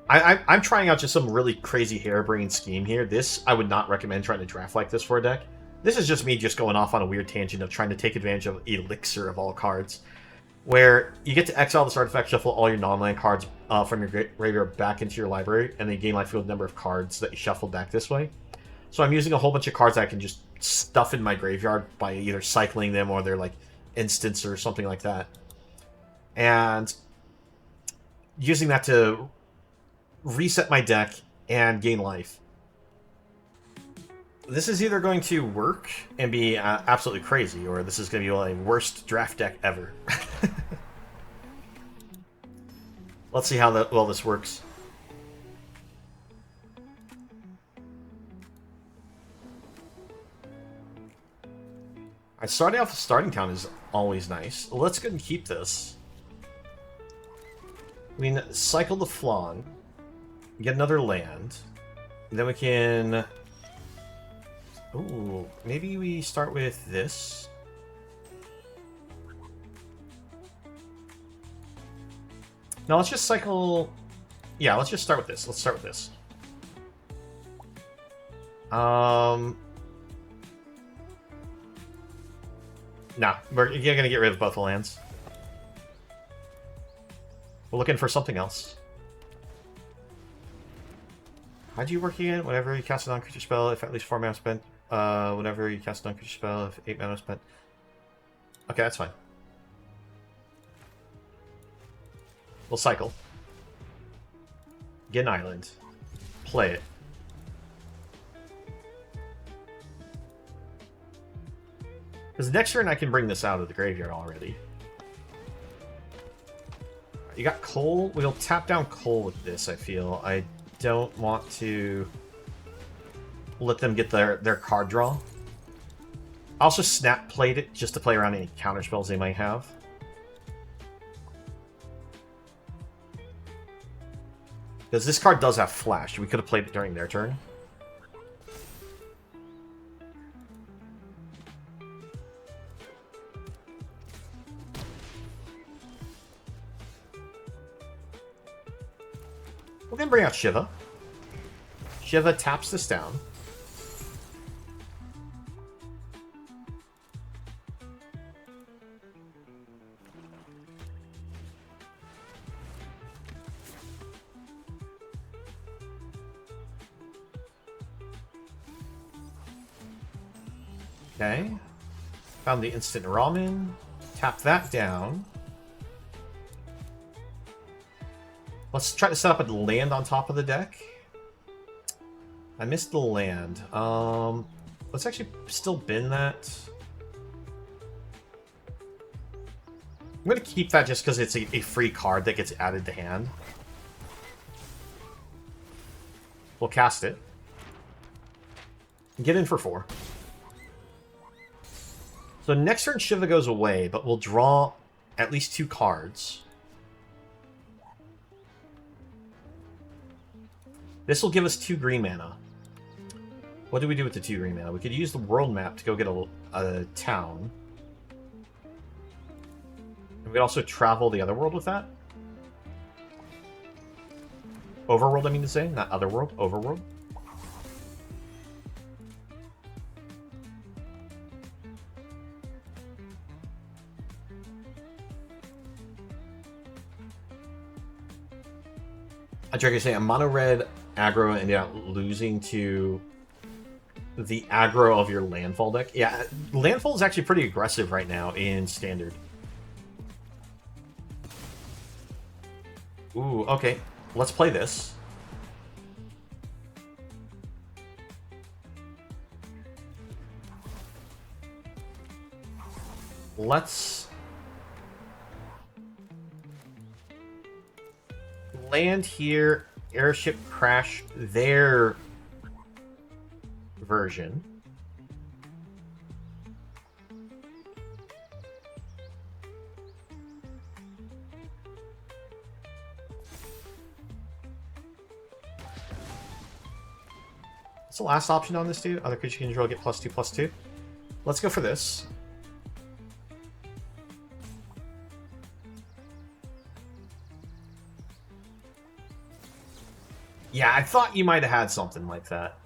I'm trying out just some really crazy harebrained scheme here. This, I would not recommend trying to draft like this for a deck. This is just me just going off on a weird tangent of trying to take advantage of Elixir of all cards, where you get to exile this artifact, shuffle all your non-land cards from your graveyard back into your library, and then gain life with the number of cards that you shuffled back this way. So I'm using a whole bunch of cards that I can just stuff in my graveyard by either cycling them or they're like instants or something like that. And using that to reset my deck and gain life. This is either going to work and be absolutely crazy, or this is going to be my worst draft deck ever. Let's see how well this works. Starting off with starting town is always nice. Let's go and keep this. We can cycle the Flan, get another land, and then we can... Ooh, maybe we start with this. No, let's just cycle... Yeah, let's just start with this. Let's start with this. Nah, we're gonna get rid of both the lands. We're looking for something else. How'd you work again? Whenever you cast a non-creature spell, if at least 4 mana spent. Whenever you cast a non-creature spell, if 8 mana spent. Okay, that's fine. We'll cycle. Get an island. Play it. Because next turn I can bring this out of the graveyard already. You got Coal. We'll tap down Coal with this, I feel. I don't want to let them get their card draw. I also snap played it just to play around any counter spells they might have. Because this card does have Flash. We could have played it during their turn. We're going to bring out Shiva. Shiva taps this down. Okay. Found the instant ramen. Tap that down. Let's try to set up a land on top of the deck. I missed the land. Let's actually still bin that. I'm going to keep that just because it's a free card that gets added to hand. We'll cast it. Get in for 4. So next turn Shiva goes away, but we'll draw at least 2 cards. This will give us 2 green mana. What do we do with the 2 green mana? We could use the world map to go get a town. And we could also travel the other world with that. Overworld, I mean to say, not otherworld, overworld. I try to say a mono red aggro and yeah, losing to the aggro of your landfall deck. Yeah, landfall is actually pretty aggressive right now in standard. Ooh, okay. Let's play this. Let's land here, airship crash their version. What's the last option on this dude? Other creature you control get +2/+2. Let's go for this. Yeah, I thought you might have had something like that.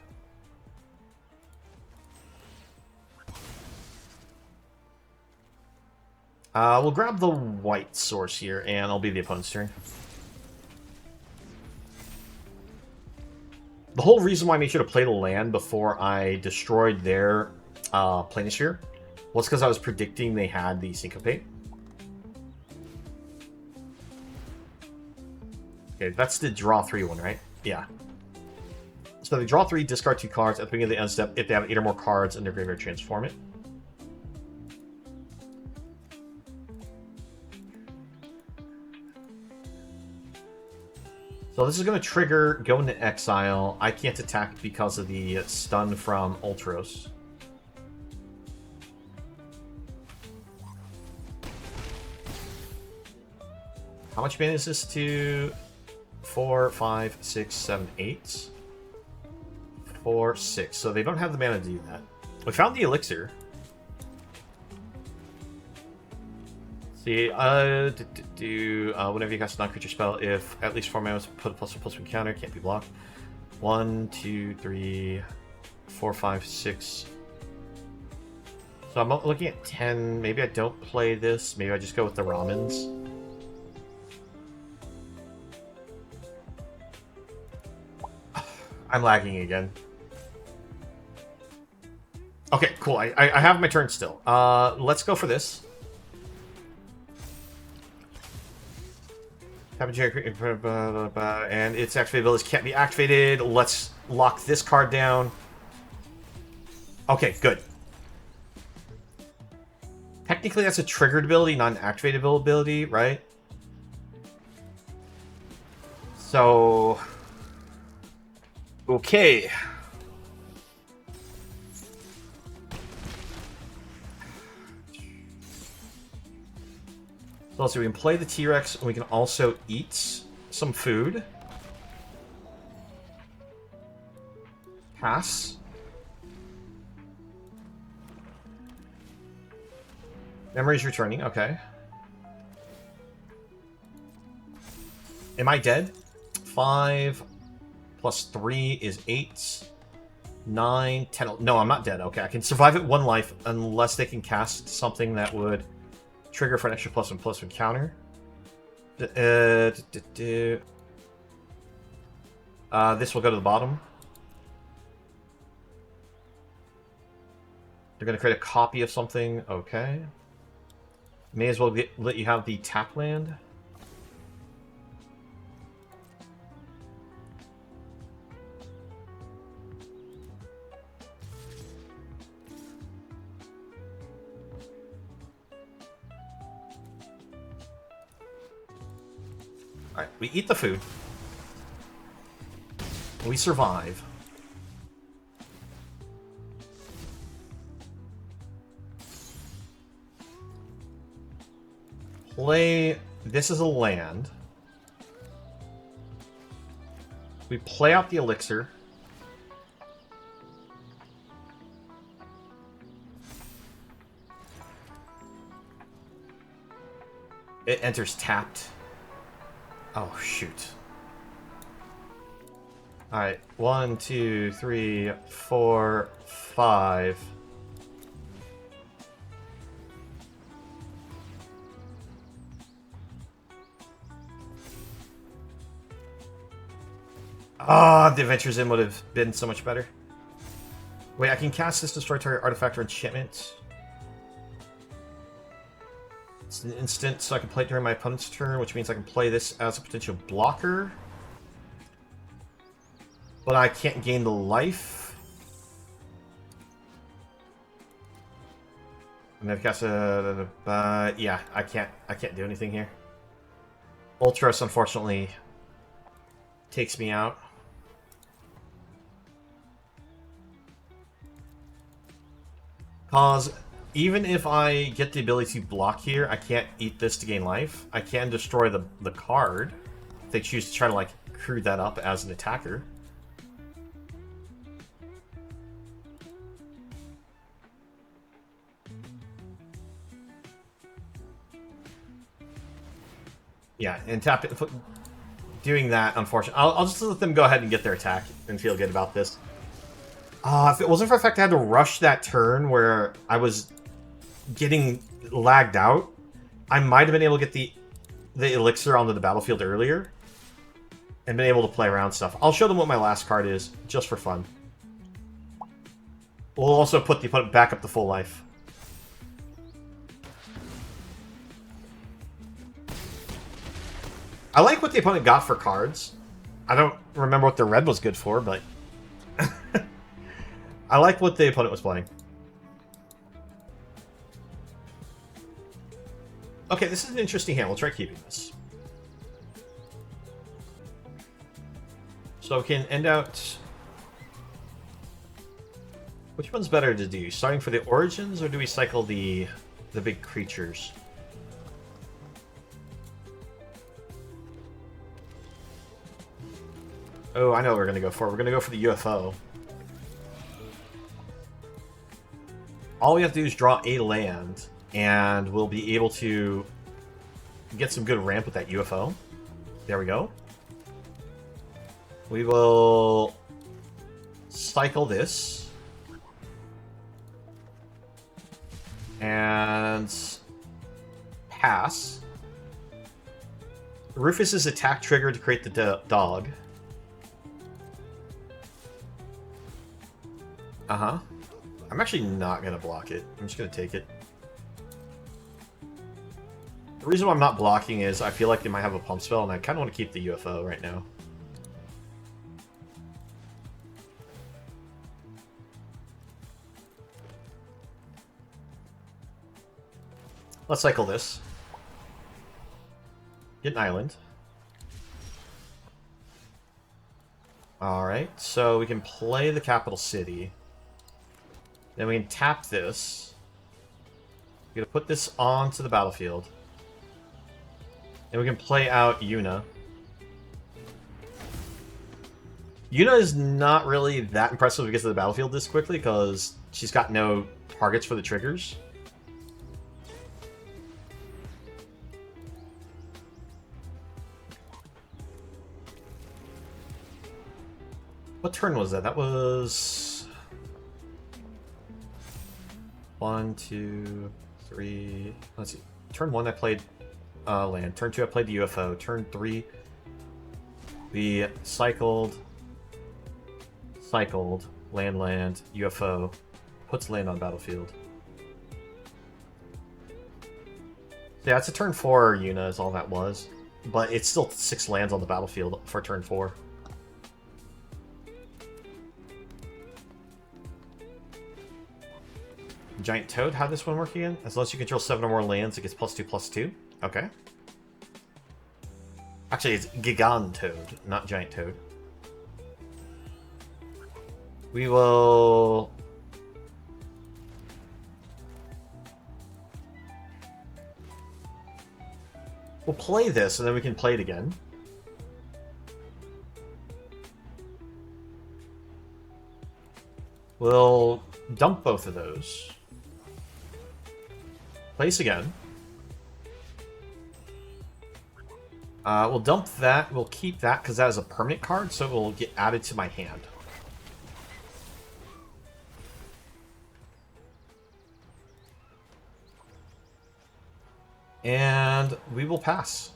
We'll grab the white source here, and it'll be the opponent's turn. The whole reason why I made sure to play the land before I destroyed their Planisphere was because I was predicting they had the Syncopate. Okay, that's the draw 3 one, right? Yeah. So they draw 3, discard 2 cards. At the beginning of the end step, if they have 8 or more cards in their graveyard, transform it. So this is going to trigger go into exile. I can't attack because of the stun from Ultros. How much mana is this to? 4, 5, 6, 7, 8. 4, 6. So they don't have the mana to do that. We found the elixir. See, whenever you cast a non-creature spell, if at least 4 mana put a +1/+1 counter, can't be blocked. 1, 2, 3, 4, 5, 6. So I'm looking at 10. Maybe I don't play this. Maybe I just go with the ramens. I'm lagging again. Okay, cool. I have my turn still. Let's go for this. And its activated abilities can't be activated. Let's lock this card down. Okay, good. Technically, that's a triggered ability, not an activated ability, right? So... Okay. So let's see, we can play the T-Rex, and we can also eat some food. Pass. Memory's returning, okay. Am I dead? 5 plus 3 is 8. 9, 10... No, I'm not dead. Okay, I can survive at 1 life unless they can cast something that would trigger for an extra +1/+1 counter. This will go to the bottom. They're going to create a copy of something. Okay. May as well let you have the tap land. Alright, we eat the food. We survive. Play... This is a land. We play out the elixir. It enters tapped. Oh, shoot. Alright, 1, 2, 3, 4, 5. Ah, the Adventures In would have been so much better. Wait, I can cast this, destroy target artifact or enchantment. It's an instant, so I can play it during my opponent's turn, which means I can play this as a potential blocker. But I can't gain the life. And I've cast a... yeah, I can't do anything here. Ultros, unfortunately, takes me out. Cause even if I get the ability to block here, I can't eat this to gain life. I can destroy the card if they choose to try to, like, crew that up as an attacker. Yeah, and tap it. doing that, unfortunately. I'll just let them go ahead and get their attack and feel good about this. If it wasn't for the fact I had to rush that turn where I was getting lagged out, I might have been able to get the elixir onto the battlefield earlier and been able to play around stuff. I'll show them what my last card is, just for fun. We'll also put the opponent back up to full life. I like what the opponent got for cards. I don't remember what the red was good for, but... I like what the opponent was playing. Okay, this is an interesting hand. We'll try keeping this. So we can end out... Which one's better to do? Starting for the origins, or do we cycle the big creatures? Oh, I know what we're going to go for. We're going to go for the UFO. All we have to do is draw a land, and we'll be able to get some good ramp with that UFO. There we go. We will cycle this. And pass. Rufus's attack trigger to create the dog. Uh-huh. I'm actually not going to block it. I'm just going to take it. The reason why I'm not blocking is I feel like they might have a pump spell, and I kind of want to keep the UFO right now. Let's cycle this. Get an island. Alright, so we can play the capital city. Then we can tap this. We're going to put this onto the battlefield. And we can play out Yuna. Yuna is not really that impressive to get to the battlefield this quickly because she's got no targets for the triggers. What turn was that? That was... 1, 2, 3... Let's see. Turn 1 I played land. Turn 2 I played the UFO. Turn 3 we cycled, land, UFO. Puts land on battlefield. Yeah, it's a turn 4 Yuna is all that was. But it's still 6 lands on the battlefield for turn 4. Giant Toad, how'd this one work again? As long as you control 7 or more lands, it gets +2/+2. Okay. Actually, it's Gigan Toad, not Giant Toad. We will... We'll play this, and then we can play it again. We'll dump both of those. Place again. We'll dump that. We'll keep that because that is a permanent card, so it will get added to my hand. And we will pass.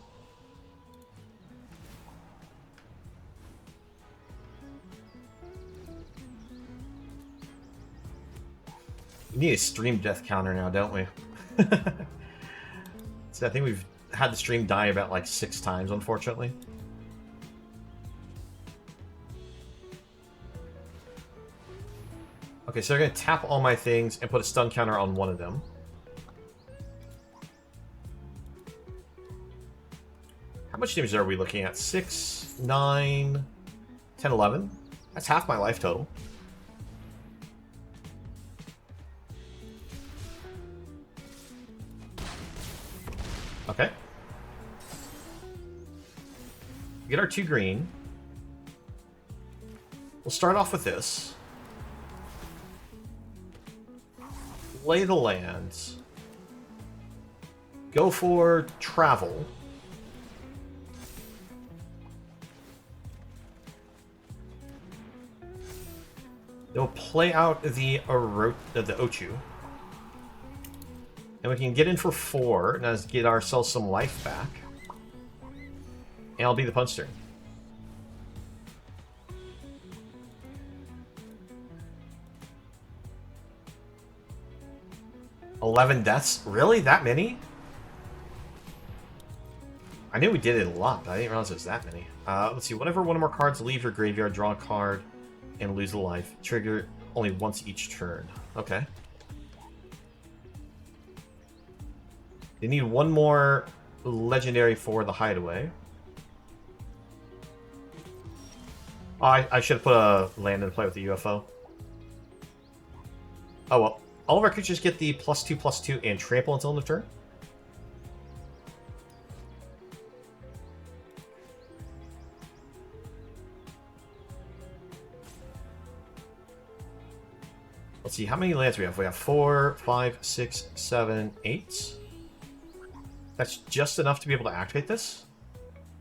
We need a stream death counter now, don't we? So I think we've had the stream die about like 6 times, unfortunately. Okay, so I'm going to tap all my things and put a stun counter on one of them. How much damage are we looking at? 6, 9, 10, 11? That's half my life total. Okay. Get our 2 green. We'll start off with this. Play the lands. Go for travel. Then we'll play out the Ochu. And we can get in for 4, and let's get ourselves some life back. And I'll be the punch turn. $11 deaths? Really? That many? I knew we did it a lot, but I didn't realize it was that many. Let's see. Whenever one or more cards leave your graveyard, draw a card and lose a life. Trigger only once each turn. Okay. You need one more legendary for the hideaway. Oh, I should have put a land into play with the UFO. Oh well. All of our creatures get the +2/+2 and trample until end of turn. Let's see, how many lands we have? We have 4, 5, 6, 7, 8. That's just enough to be able to activate this?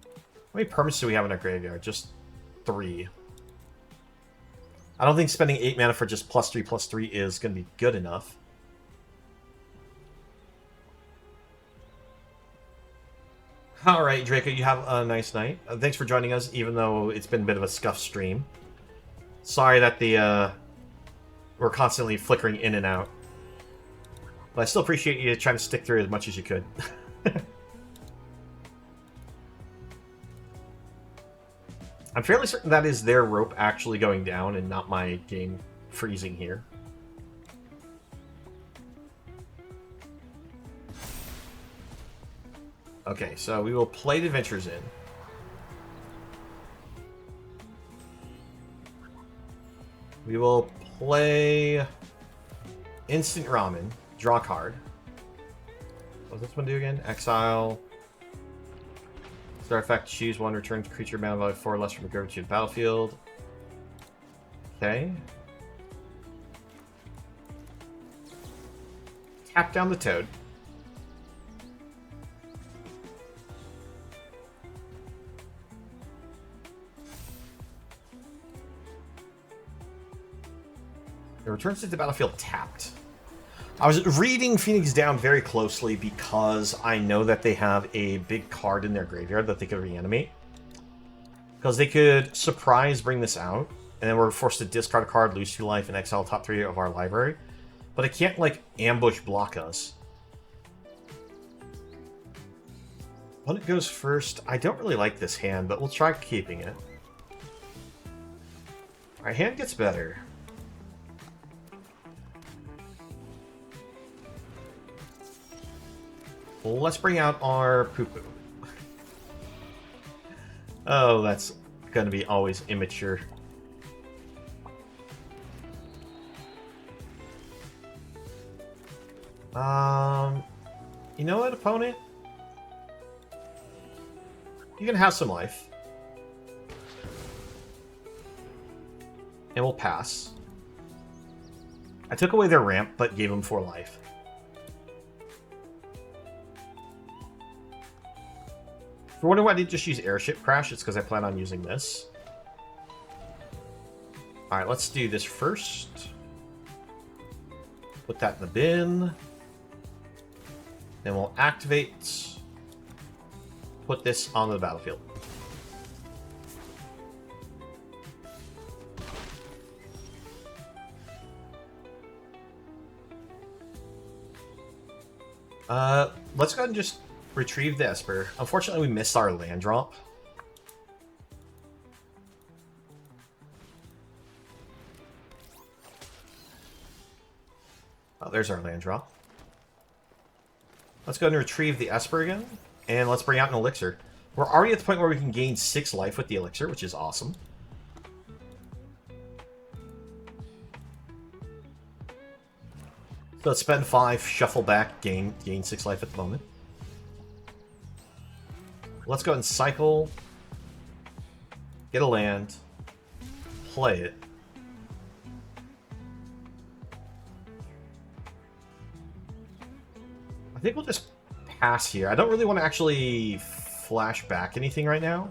How many permanents do we have in our graveyard? Just 3. I don't think spending 8 mana for just +3/+3 is going to be good enough. Alright, Draco, you have a nice night. Thanks for joining us, even though it's been a bit of a scuffed stream. Sorry that we're constantly flickering in and out. But I still appreciate you trying to stick through as much as you could. I'm fairly certain that is their rope actually going down and not my game freezing here. Okay, so we will play the Adventures in. We will play Instant Ramen, draw a card. What does this one do again? Exile. Start effect, choose one, return creature mana value 4 or less from the graveyard to the battlefield. Okay. Tap down the Toad. It returns to the battlefield tapped. I was reading Phoenix Down very closely because I know that they have a big card in their graveyard that they could reanimate. Because they could surprise bring this out, and then we're forced to discard a card, lose 2 life, and exile top 3 of our library. But it can't, like, ambush block us. Opponent goes first. I don't really like this hand, but we'll try keeping it. Our hand gets better. Well, let's bring out our poo-poo. Oh, that's going to be always immature. You know what, opponent? You can have some life. And we'll pass. I took away their ramp, but gave them 4 life. If you're wondering why I didn't just use Airship Crash, it's because I plan on using this. Alright, let's do this first. Put that in the bin. Then we'll activate. Put this on the battlefield. Let's go ahead and just retrieve the Esper. Unfortunately, we missed our land drop. Oh, there's our land drop. Let's go ahead and retrieve the Esper again. And let's bring out an Elixir. We're already at the point where we can gain 6 life with the Elixir, which is awesome. So let's spend 5, shuffle back, gain 6 life at the moment. Let's go ahead and cycle, get a land, play it. I think we'll just pass here. I don't really want to actually flash back anything right now.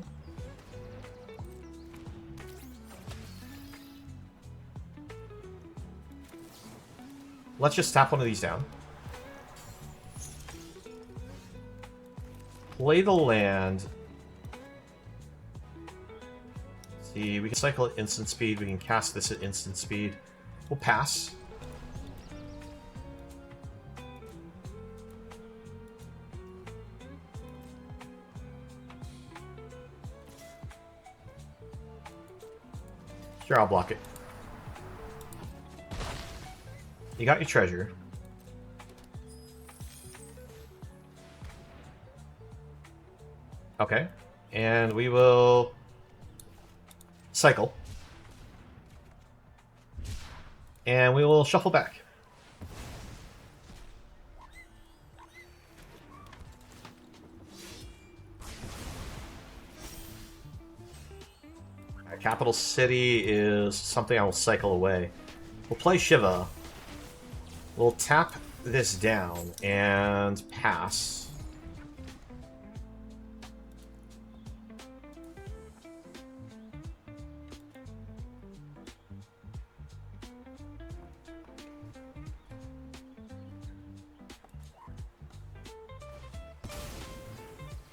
let's just tap one of these down. Play the land. See, we can cycle at instant speed. We can cast this at instant speed. We'll pass. Sure, I'll block it. You got your treasure. Okay. And we will cycle. And we will shuffle back. Capital City is something I will cycle away. We'll play Shiva. We'll tap this down and pass.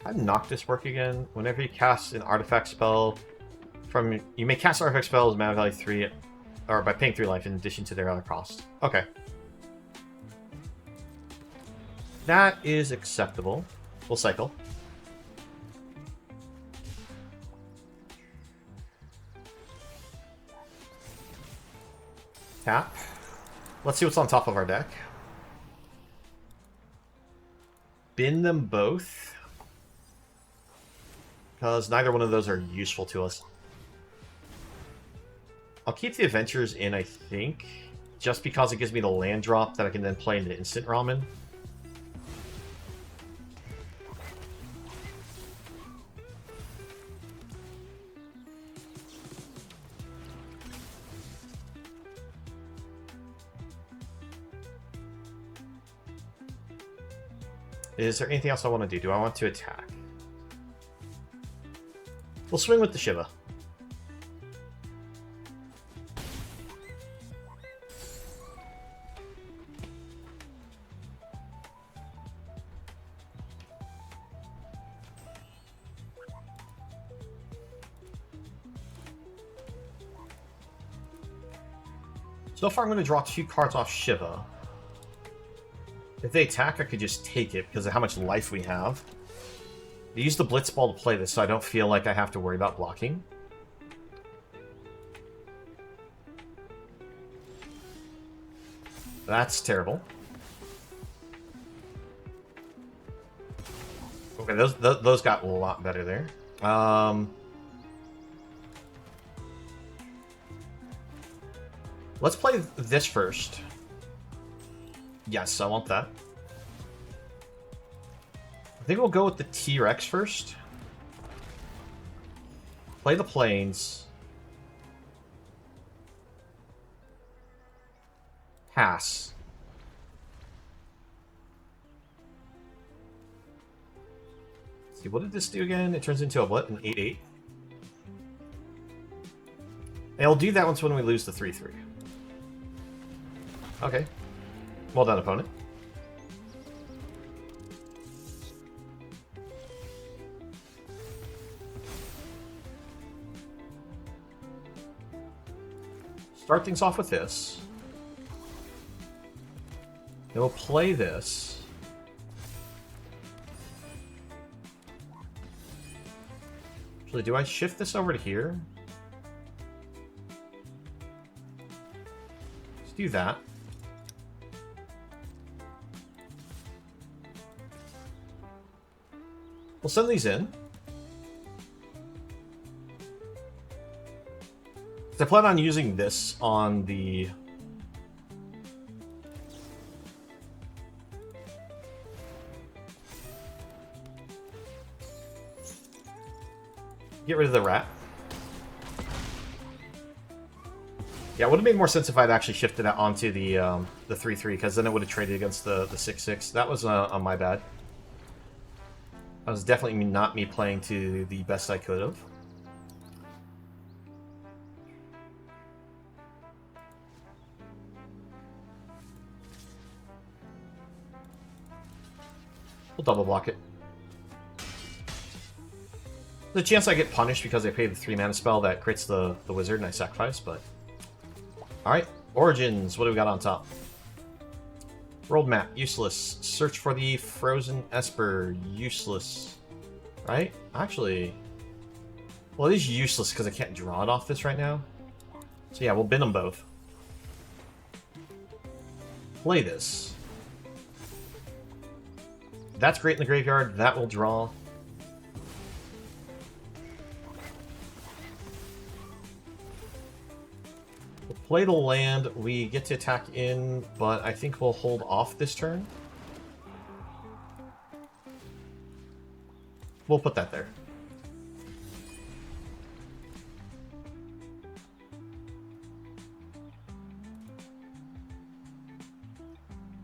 How did Noctis work again? Whenever you cast an artifact spell, you may cast artifact spells mana value 3, or by paying 3 life in addition to their other cost. Okay. That is acceptable. We'll cycle. Tap. Let's see what's on top of our deck. Bin them both, because neither one of those are useful to us. I'll keep the adventures in, I think, just because it gives me the land drop that I can then play into instant ramen. Is there anything else I want to do? Do I want to attack? We'll swing with the Shiva. So far I'm going to draw 2 cards off Shiva. If they attack, I could just take it because of how much life we have. I use the Blitz Ball to play this, so I don't feel like I have to worry about blocking. That's terrible. Okay, those got a lot better there. Let's play this first. Yes, I want that. I think we'll go with the T-Rex first. Play the planes. Pass. Let's see, what did this do again? It turns into a what? An 8/8. And I'll do that once when we lose the 3/3. Okay. Well done, opponent. Start things off with this. Then we'll play this. Actually, do I shift this over to here? Let's do that. We'll send these in. I plan on using this on the... Get rid of the rat. Yeah, it would have made more sense if I'd actually shifted that onto the 3/3, because then it would have traded against the 6/6. That was on my bad. That was definitely not me playing to the best I could have. We'll double block it. There's a chance I get punished because I pay the 3 mana spell that crits the wizard and I sacrifice, but... Alright, Origins, what do we got on top? World map, useless. Search for the frozen Esper, useless. Right? Actually... Well, it is useless because I can't draw it off this right now. So yeah, we'll bin them both. Play this. That's great in the graveyard. That will draw. We'll play the land. We get to attack in, but I think we'll hold off this turn. We'll put that there.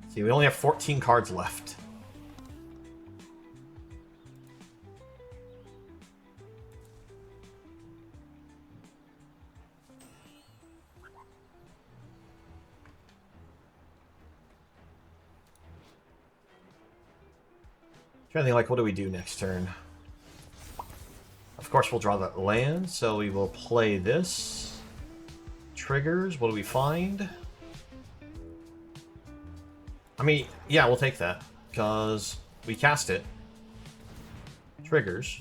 See, we only have 14 cards left. Trying to think, like, what do we do next turn? Of course, we'll draw that land, so we will play this. Triggers, what do we find? I mean, yeah, we'll take that, because we cast it. Triggers.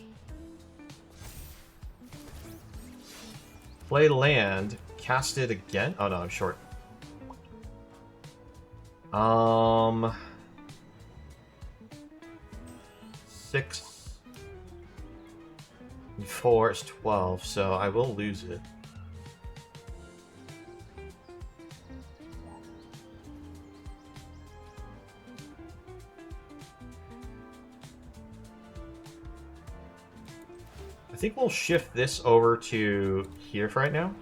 Play land, cast it again. Oh no, I'm short. 6 and 4 is 12, so I will lose it. I think we'll shift this over to here for right now.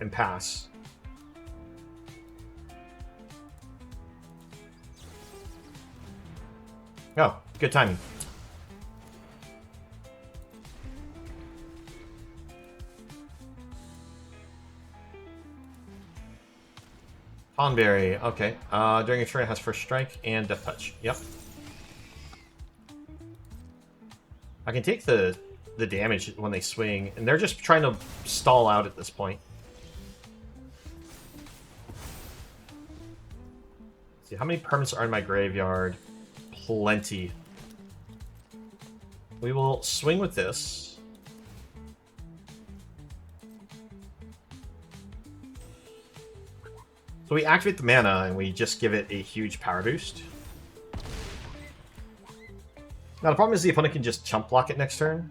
And pass. Oh, good timing. Tonberry, okay. During a turn it has first strike and death touch. Yep. I can take the damage when they swing, and they're just trying to stall out at this point. Let's see, how many permanents are in my graveyard? Plenty. We will swing with this. So we activate the mana, and we just give it a huge power boost. Now, the problem is the opponent can just chump block it next turn.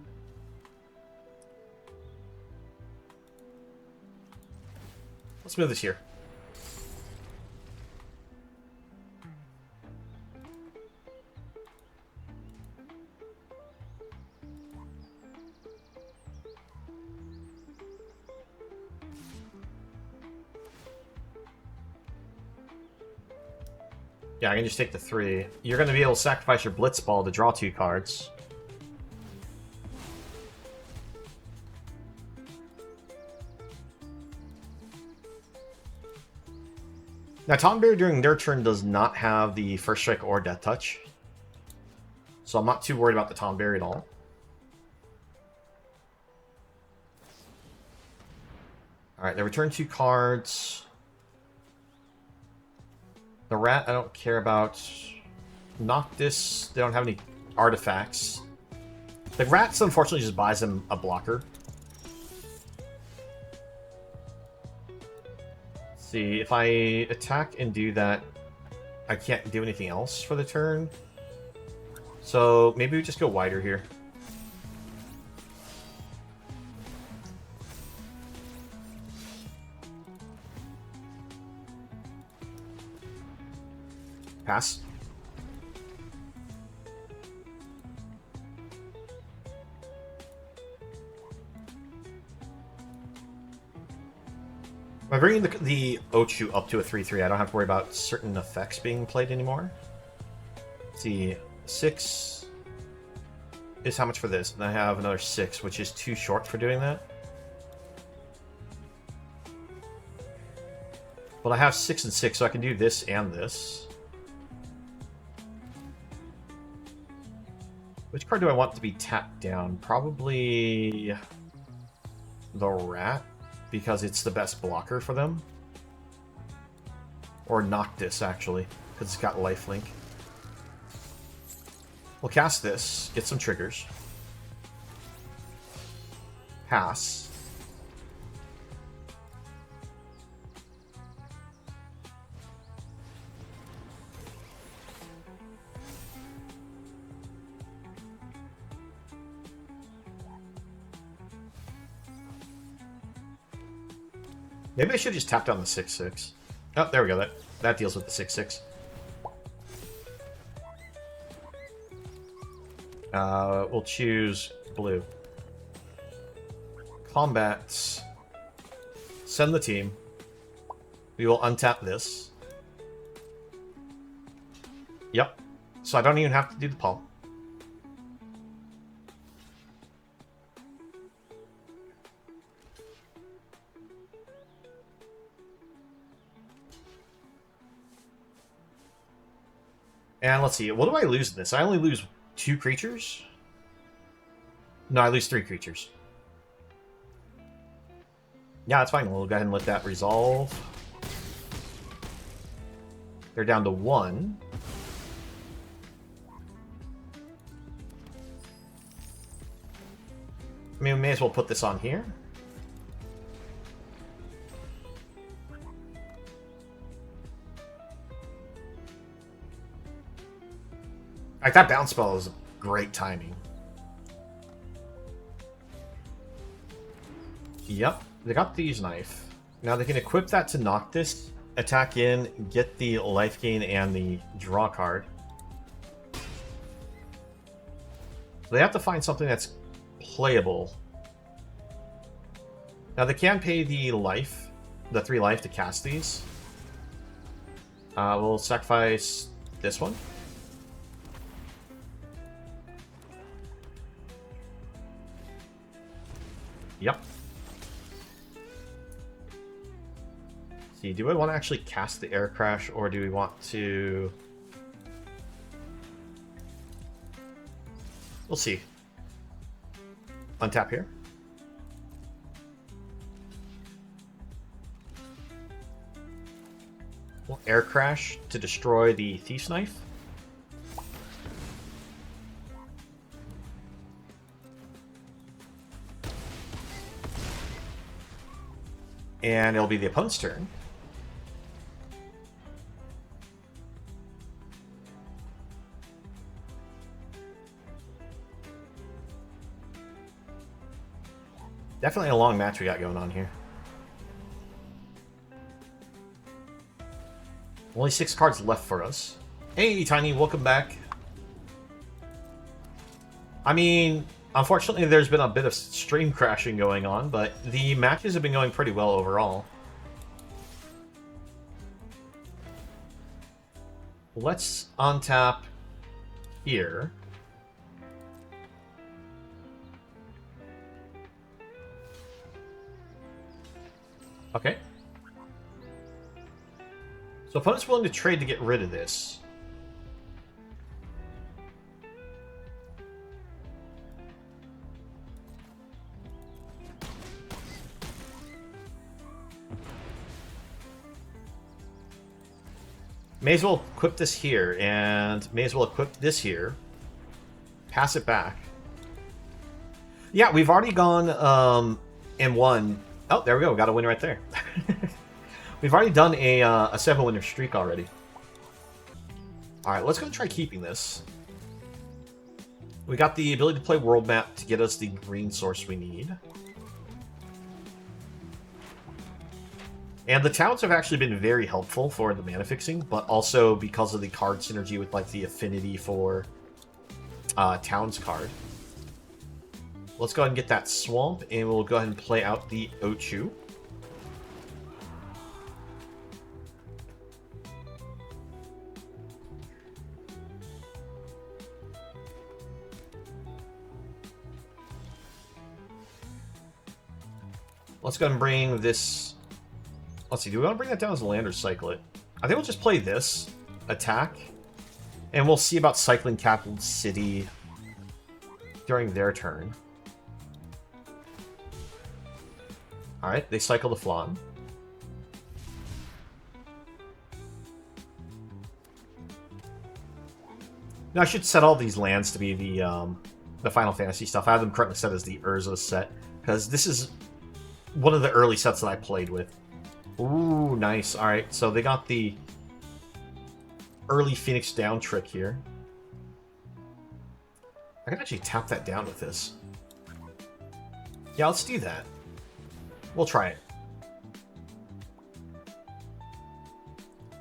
Let's move this here. Yeah, I can just take the 3. You're going to be able to sacrifice your Blitz Ball to draw 2 cards. Now, Tonberry during their turn does not have the First Strike or Death Touch. So I'm not too worried about the Tonberry at all. Alright, they return 2 cards. The rat, I don't care about. Noctis, they don't have any artifacts. The rats, unfortunately, just buys them a blocker. Let's see, if I attack and do that, I can't do anything else for the turn. So maybe we just go wider here. Pass. By bringing the Ochu up to a 3/3, I don't have to worry about certain effects being played anymore. Let's see, 6 is how much for this? And I have another 6, which is too short for doing that. But I have 6 and 6, so I can do this and this. Which card do I want to be tapped down? Probably the Rat, because it's the best blocker for them. Or Noctis, actually, because it's got lifelink. We'll cast this, get some triggers. Pass. Maybe I should just tap down the 6/6. Oh, there we go. That deals with the 6/6. We'll choose blue. Combat. Send the team. We will untap this. Yep. So I don't even have to do the palm. And let's see, what do I lose in this? I only lose 2 creatures? No, I lose 3 creatures. Yeah, that's fine. We'll go ahead and let that resolve. They're down to 1. I mean, we may as well put this on here. Like, that bounce spell is great timing. Yep, they got Thieves' Knife. Now they can equip that to Noctis, attack in, get the life gain and the draw card. So they have to find something that's playable. Now they can pay the life, the 3 life to cast these. We'll sacrifice this one. Yep. See, do I want to actually cast the Air Crash, or do we want to... We'll see. Untap here. We'll Air Crash to destroy the Thief's Knife. And it'll be the opponent's turn. Definitely a long match we got going on here. Only 6 cards left for us. Hey, Tiny, welcome back. I mean, unfortunately, there's been a bit of stream crashing going on, but the matches have been going pretty well overall. Let's untap here. Okay. So opponent's willing to trade to get rid of this. May as well equip this here, and may as well equip this here. Pass it back. Yeah, we've already gone and won. Oh, there we go. Got a win right there. We've already done a 7-winner streak already. Alright, let's go try keeping this. We got the ability to play world map to get us the green source we need. And the towns have actually been very helpful for the mana fixing, but also because of the card synergy with like the affinity for towns card. Let's go ahead and get that swamp, and we'll go ahead and play out the Ochu. Let's go ahead and bring this... Let's see, do we want to bring that down as a land or cycle it? I think we'll just play this, attack, and we'll see about cycling Capital City during their turn. Alright, they cycle the Flan. Now, I should set all these lands to be the Final Fantasy stuff. I have them currently set as the Urza set, because this is one of the early sets that I played with. Ooh, nice. Alright, so they got the early Phoenix Down trick here. I can actually tap that down with this. Yeah, let's do that. We'll try it.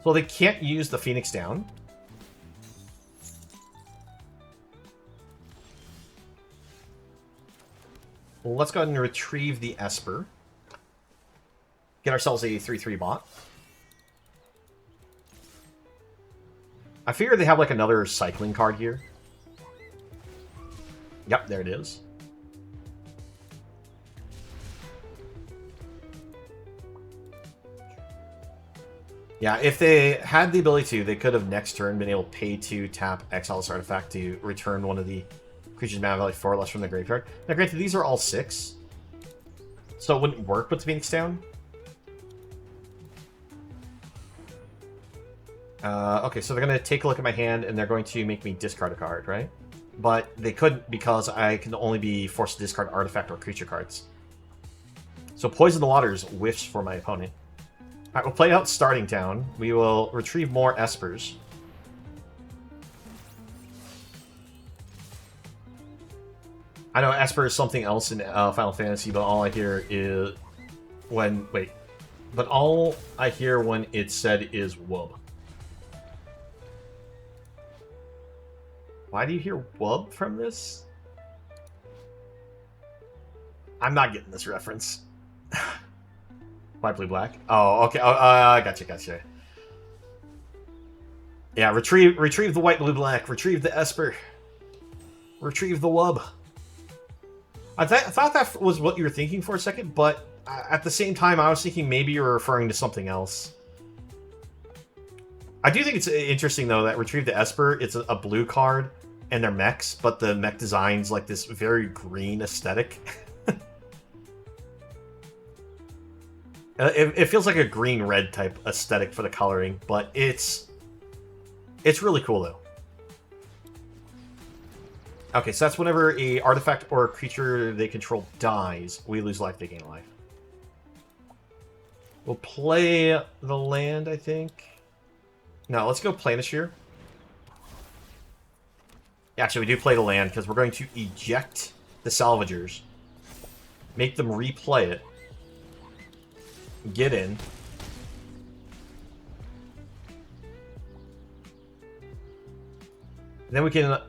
So they can't use the Phoenix Down. Well, let's go ahead and retrieve the Esper. Get ourselves a 3/3 bot. I figure they have like another cycling card here. Yep, there it is. Yeah, if they had the ability to, they could have next turn been able to pay to tap exile this artifact to return one of the creatures mana value 4 or less from the graveyard. Now, granted, these are all 6, so it wouldn't work with the Phoenix Down. Okay, so they're going to take a look at my hand, and they're going to make me discard a card, right? But they couldn't because I can only be forced to discard artifact or creature cards. So Poison the Waters whiffs for my opponent. Alright, we'll play out Starting Town. We will retrieve more Espers. I know Esper is something else in Final Fantasy, but all I hear is when... Wait. But all I hear when it's said is wub. Why do you hear wub from this? I'm not getting this reference. White, blue, black. Oh, okay. Oh, gotcha. Yeah, retrieve the white, blue, black. Retrieve the Esper. Retrieve the wub. I thought that was what you were thinking for a second, but at the same time, I was thinking maybe you were referring to something else. I do think it's interesting, though, that Retrieve the Esper, it's a blue card, and they're mechs, but the mech design's like this very green aesthetic. It feels like a green-red type aesthetic for the coloring, but it's really cool, though. Okay, so that's whenever a artifact or a creature they control dies, we lose life, they gain life. We'll play the land, I think. No, let's go Planisphere. Actually, we do play the land because we're going to eject the Salvagers. Make them replay it. Get in. And then we can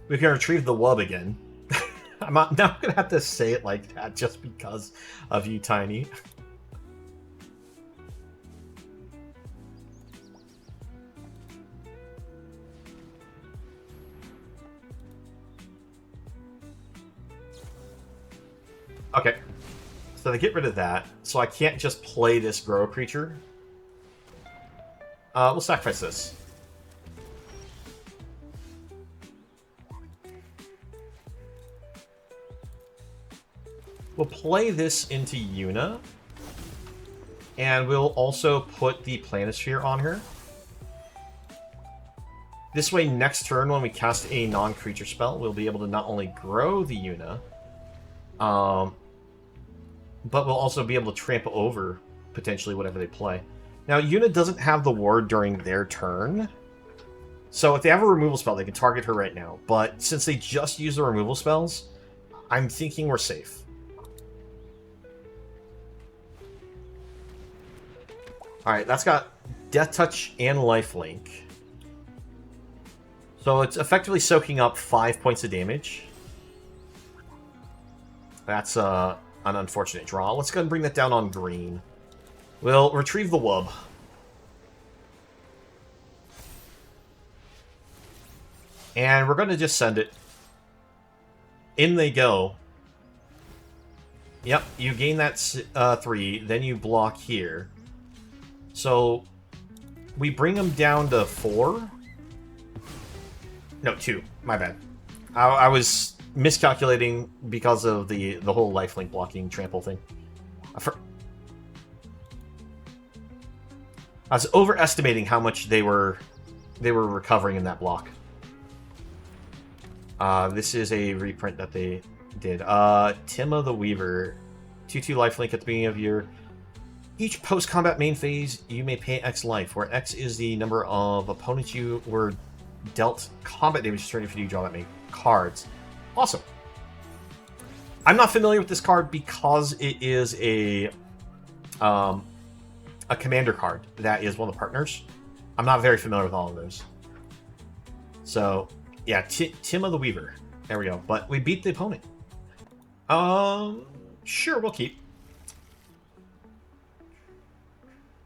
retrieve the wub again. Now I'm gonna have to say it like that just because of you, Tiny. Okay. So they get rid of that, so I can't just play this grow creature. We'll sacrifice this. We'll play this into Yuna. And we'll also put the Planisphere on her. This way, next turn, when we cast a non-creature spell, we'll be able to not only grow the Yuna, but we'll also be able to trample over, potentially, whatever they play. Now, Yuna doesn't have the ward during their turn. So if they have a removal spell, they can target her right now. But since they just use the removal spells, I'm thinking we're safe. Alright, that's got Death Touch and Lifelink. So it's effectively soaking up 5 points of damage. That's an unfortunate draw. Let's go ahead and bring that down on green. We'll retrieve the wub. And we're going to just send it. In they go. Yep, you gain that 3, then you block here. So, we bring them down to 4. No, 2. My bad. I was miscalculating because of the whole lifelink blocking trample thing. I was overestimating how much they were recovering in that block. This is a reprint that they did. Tima the Weaver, 2/2 lifelink at the beginning of your each post-combat main phase. You may pay X life, where X is the number of opponents you were dealt combat damage turn if you draw that many cards. Awesome. I'm not familiar with this card because it is a commander card that is one of the partners. I'm not very familiar with all of those. So, yeah, Tima the Weaver. There we go. But we beat the opponent. Sure, we'll keep.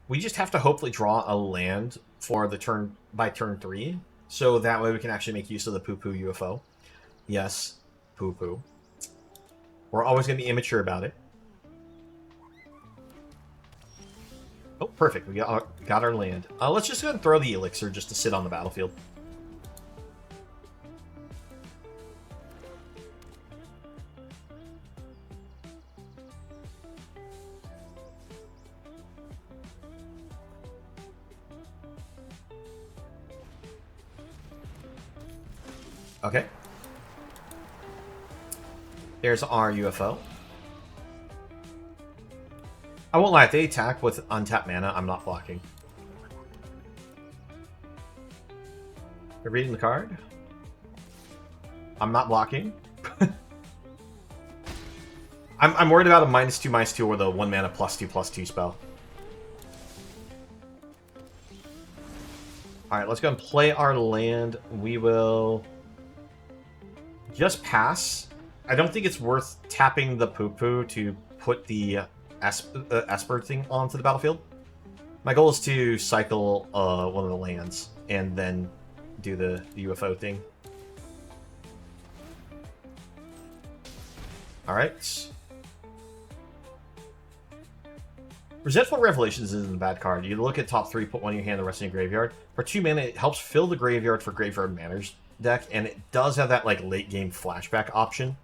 We just have to hopefully draw a land for the turn by turn 3, so that way we can actually make use of the poo-poo UFO. Yes, poo-poo. We're always going to be immature about it. Oh, perfect. We got our land. Let's just go ahead and throw the elixir just to sit on the battlefield. Okay. There's our UFO. I won't lie, if they attack with untapped mana, I'm not blocking. You're reading the card? I'm not blocking. I'm worried about a -2/-2 or the 1 mana +2/+2 spell. Alright, let's go and play our land. We will just pass. I don't think it's worth tapping the poo-poo to put the Esper thing onto the battlefield. My goal is to cycle one of the lands and then do the UFO thing. Alright. Resentful Revelations isn't a bad card. You look at top 3, put one in your hand, the rest in your graveyard. For 2 mana, it helps fill the graveyard for Graveyard Manners deck, and it does have that like late game flashback option.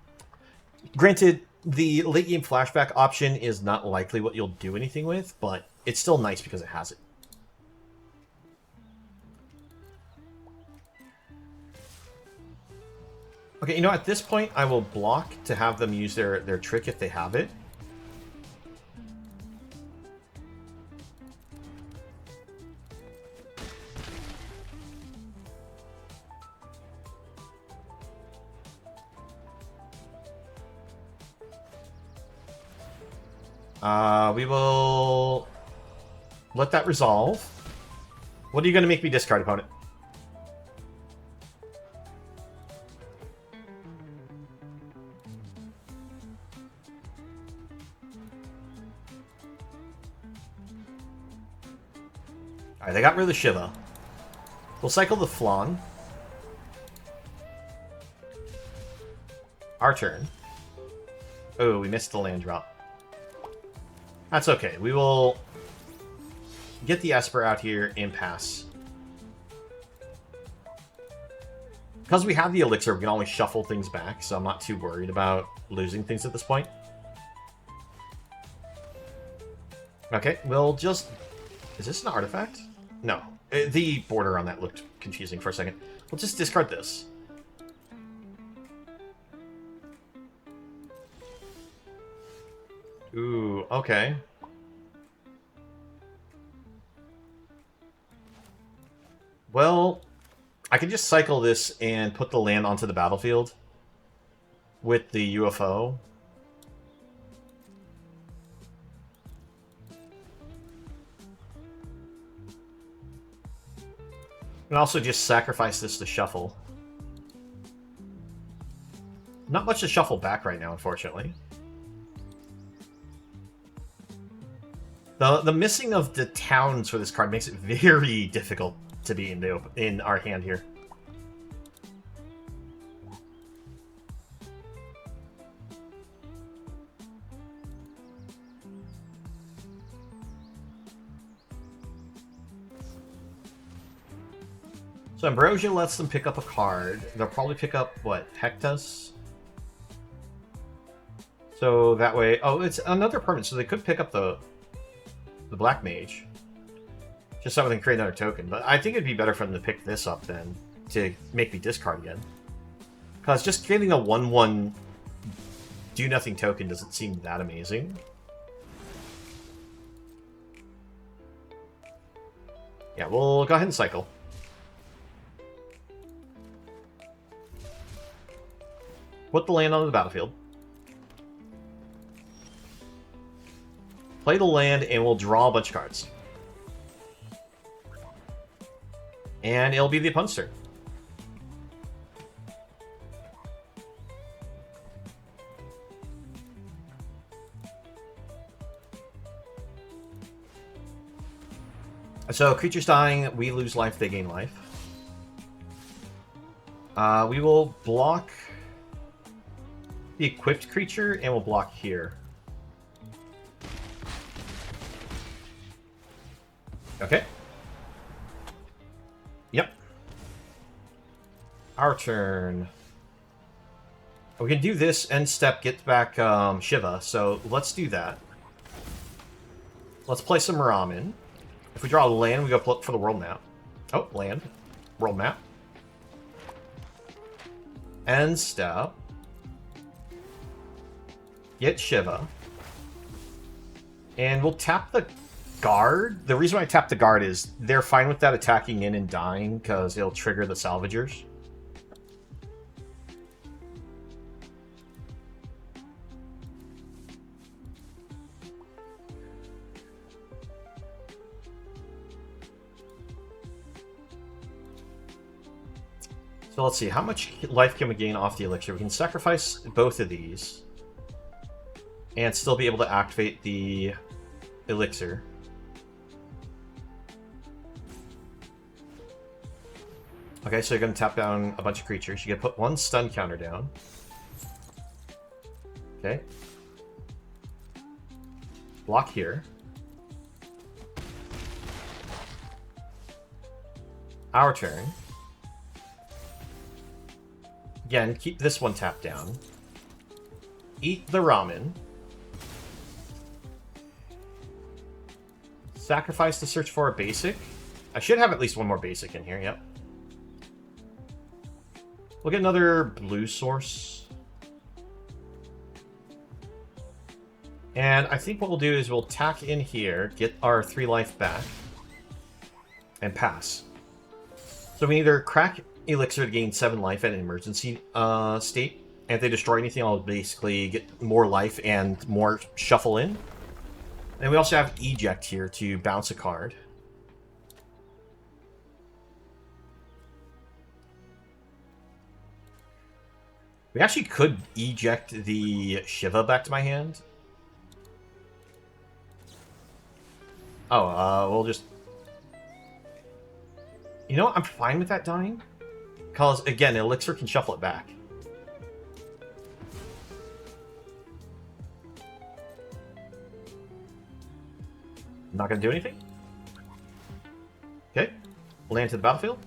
Granted, the late game flashback option is not likely what you'll do anything with, but it's still nice because it has it. Okay, you know, at this point, I will block to have them use their trick if they have it. We will let that resolve. What are you going to make me discard, opponent? Alright, they got rid of the Shiva. We'll cycle the Flan. Our turn. Oh, we missed the land drop. That's okay. We will get the Esper out here and pass. Because we have the elixir, we can always shuffle things back, so I'm not too worried about losing things at this point. Okay, we'll just... Is this an artifact? No. The border on that looked confusing for a second. We'll just discard this. Ooh, okay. Well, I can just cycle this and put the land onto the battlefield with the UFO. And also just sacrifice this to shuffle. Not much to shuffle back right now, unfortunately. The missing of the towns for this card makes it very difficult to be in our hand here. So Ambrosia lets them pick up a card. They'll probably pick up, what, Hectus? So that way... Oh, it's another permanent, so they could pick up the Black Mage. Just so they can create another token. But I think it'd be better for them to pick this up then, to make me discard again. Because just getting a 1/1 do-nothing token doesn't seem that amazing. Yeah, we'll go ahead and cycle. Put the land on the battlefield. Play the land, and we'll draw a bunch of cards. And it'll be the opponent's turn. So, creatures dying, we lose life, they gain life. We will block the equipped creature, and we'll block here. Okay. Yep. Our turn. We can do this, end step, get back Shiva, so let's do that. Let's play some Ramen. If we draw a land, we go for the world map. Oh, land. World map. End step. Get Shiva. And we'll tap the guard. The reason why I tap the guard is they're fine with that attacking in and dying because it'll trigger the salvagers. So let's see, how much life can we gain off the elixir? We can sacrifice both of these and still be able to activate the elixir. Okay, so you're going to tap down a bunch of creatures. You can put one stun counter down. Okay. Block here. Our turn. Again, keep this one tapped down. Eat the ramen. Sacrifice to search for a basic. I should have at least one more basic in here, yep. We'll get another blue source. And I think what we'll do is we'll tack in here, get our 3 life back, and pass. So we either crack Elixir to gain 7 life at an emergency state, and if they destroy anything, I'll basically get more life and more shuffle in. And we also have Eject here to bounce a card. We actually could eject the Shiva back to my hand. Oh, we'll just... You know what? I'm fine with that dying. Because, again, Elixir can shuffle it back. Not going to do anything. Okay. Land to the battlefield.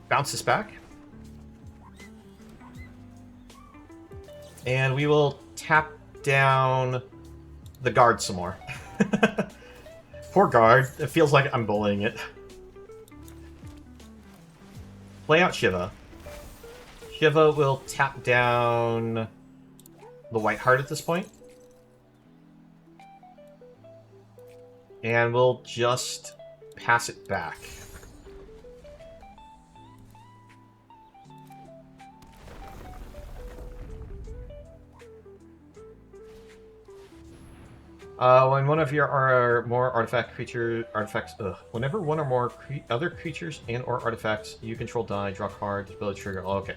Bounce this back. And we will tap down the guard some more. Poor guard. It feels like I'm bullying it. Play out Shiva. Shiva will tap down the white heart at this point. And we'll just pass it back. When one of your more whenever one or more other creatures and or artifacts you control die, draw a card, display a trigger. Oh, okay.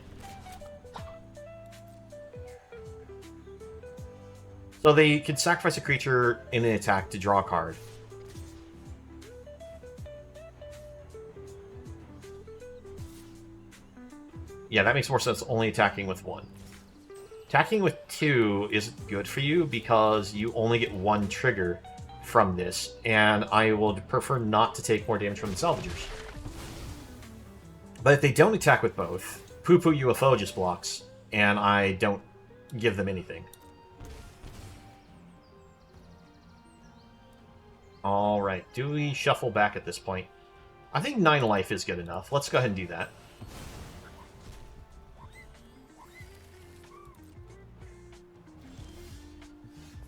So they can sacrifice a creature in an attack to draw a card. Yeah, that makes more sense, only attacking with 1. Attacking with 2 isn't good for you because you only get 1 trigger from this, and I would prefer not to take more damage from the salvagers. But if they don't attack with both, Poo-Poo UFO just blocks, and I don't give them anything. Alright, do we shuffle back at this point? I think 9 life is good enough. Let's go ahead and do that.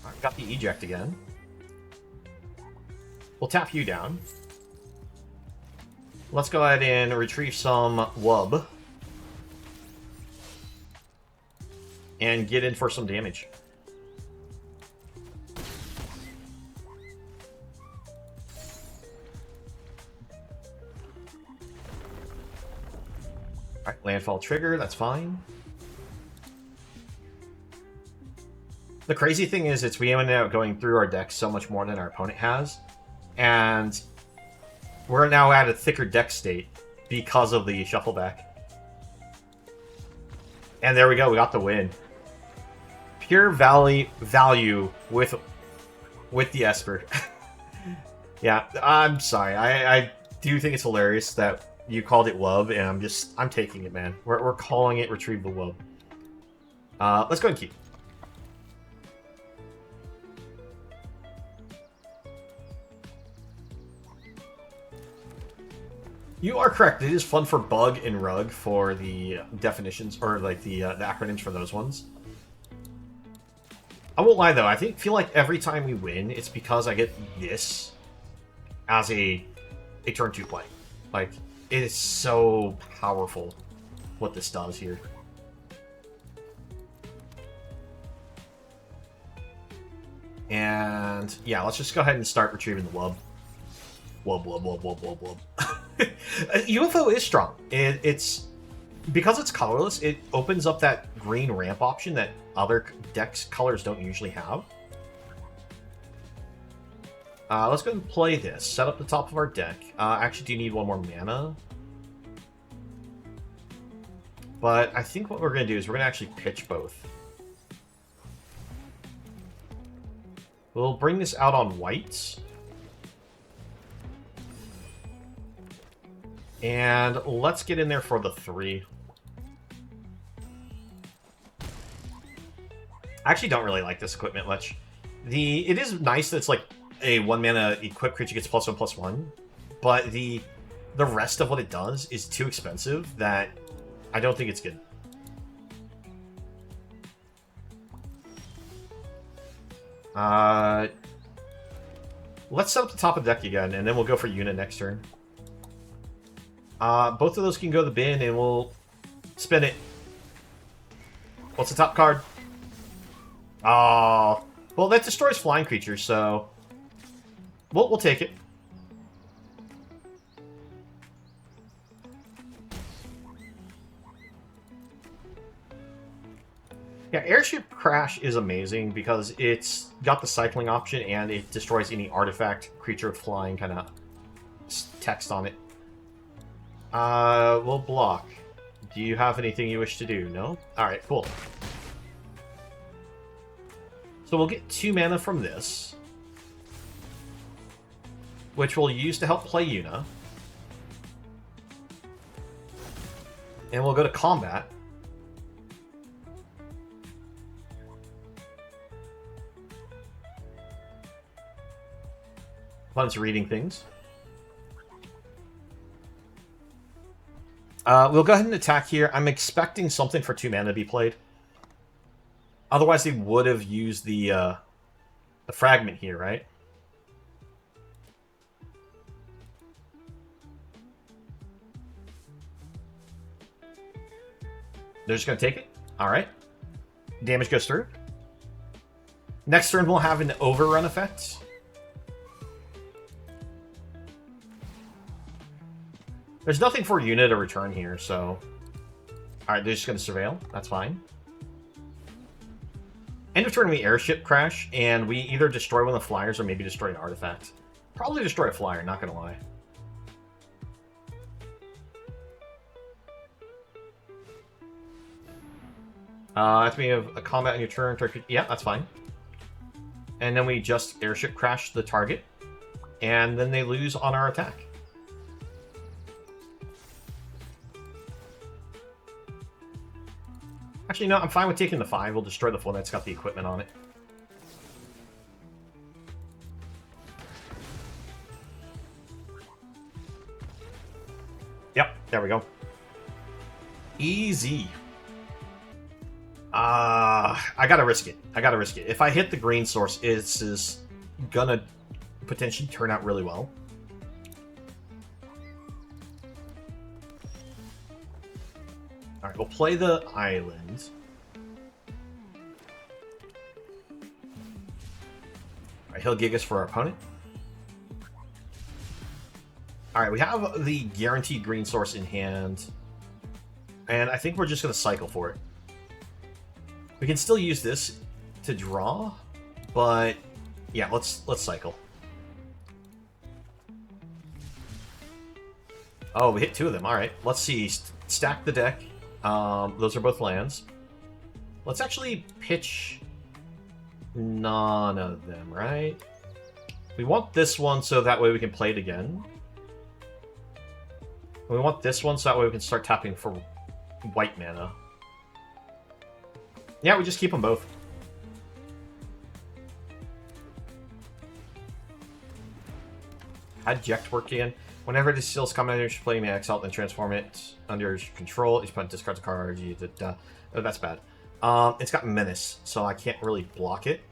Alright, got the eject again. We'll tap you down. Let's go ahead and retrieve some wub. And get in for some damage. Alright, landfall trigger, that's fine. The crazy thing is, we ended up going through our deck so much more than our opponent has. And we're now at a thicker deck state because of the shuffleback. And there we go, we got the win. Pure value with the Esper. Yeah, I'm sorry. I do think it's hilarious that you called it Wub, and I'm taking it, man. We're calling it Retrieve the Wub. Let's go and keep. You are correct. It is fun for Bug and Rug for the definitions, or like the acronyms for those ones. I won't lie though, I feel like every time we win, it's because I get this as a turn 2 play. Like, it is so powerful what this does here. And yeah, let's just go ahead and start retrieving the wub. Wub, wub, wub, wub, wub, wub. UFO is strong. It's because it's colorless, it opens up that green ramp option that other decks colors don't usually have. Let's go and play this. Set up the top of our deck. Actually, do you need one more mana? But I think what we're going to do is we're going to actually pitch both. We'll bring this out on whites. And let's get in there for the 3. I actually don't really like this equipment much. It is nice that it's like a 1 mana equipped creature gets +1/+1, but the rest of what it does is too expensive that I don't think it's good. Let's set up the top of the deck again, and then we'll go for unit next turn. Both of those can go to the bin, and we'll spin it. What's the top card? Oh, well, that destroys flying creatures, so we'll take it. Yeah, Airship Crash is amazing because it's got the cycling option and it destroys any artifact, creature with flying kind of text on it. We'll block. Do you have anything you wish to do? No? Alright, cool. So we'll get 2 mana from this, which we'll use to help play Yuna. And we'll go to combat. Opponent's reading things. We'll go ahead and attack here. I'm expecting something for 2 mana to be played. Otherwise, they would have used the fragment here, right? They're just going to take it? Alright. Damage goes through. Next turn, we'll have an overrun effect. There's nothing for Yuna to return here, so... Alright, they're just going to surveil. That's fine. End of turn, we airship crash, and we either destroy one of the flyers or maybe destroy an artifact. Probably destroy a flyer, not going to lie. If we have a combat on your turn, yeah, that's fine. And then we just airship crash the target, and then they lose on our attack. Actually, no, I'm fine with taking the 5. We'll destroy the 4 that's got the equipment on it. Yep, there we go. Easy. I gotta risk it. I gotta risk it. If I hit the green source, it's is gonna potentially turn out really well. Alright, we'll play the island. Alright, he'll gig us for our opponent. Alright, we have the guaranteed green source in hand. And I think we're just gonna cycle for it. We can still use this to draw, but yeah, let's cycle. Oh, we hit 2 of them. All right, let's see. Stack the deck. Those are both lands. Let's actually pitch none of them, right? We want this one so that way we can play it again. We want this one so that way we can start tapping for white mana. Yeah, we just keep them both. How'd Ject work again? Whenever the seals come under your play, you may exalt and transform it under your control. Each opponent discards a card. Oh, that's bad. It's got Menace, so I can't really block it.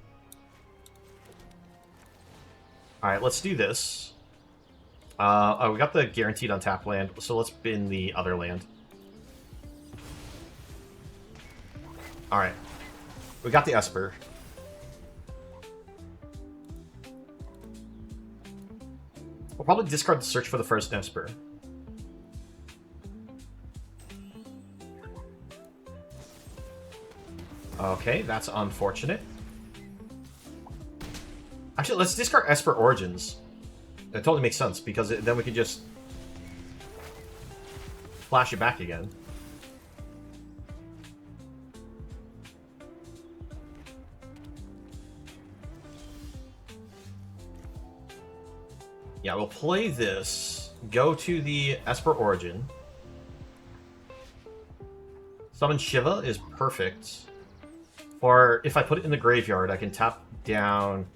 Alright, let's do this. Oh, we got the guaranteed untap land, so let's bin the other land. Alright. We got the Esper. We'll probably discard the search for the first Esper. Okay, that's unfortunate. Actually, let's discard Esper Origins. That totally makes sense, because then we can just flash it back again. Yeah, we'll play this, go to the Esper Origin. Summon Shiva is perfect. Or if I put it in the graveyard, I can tap down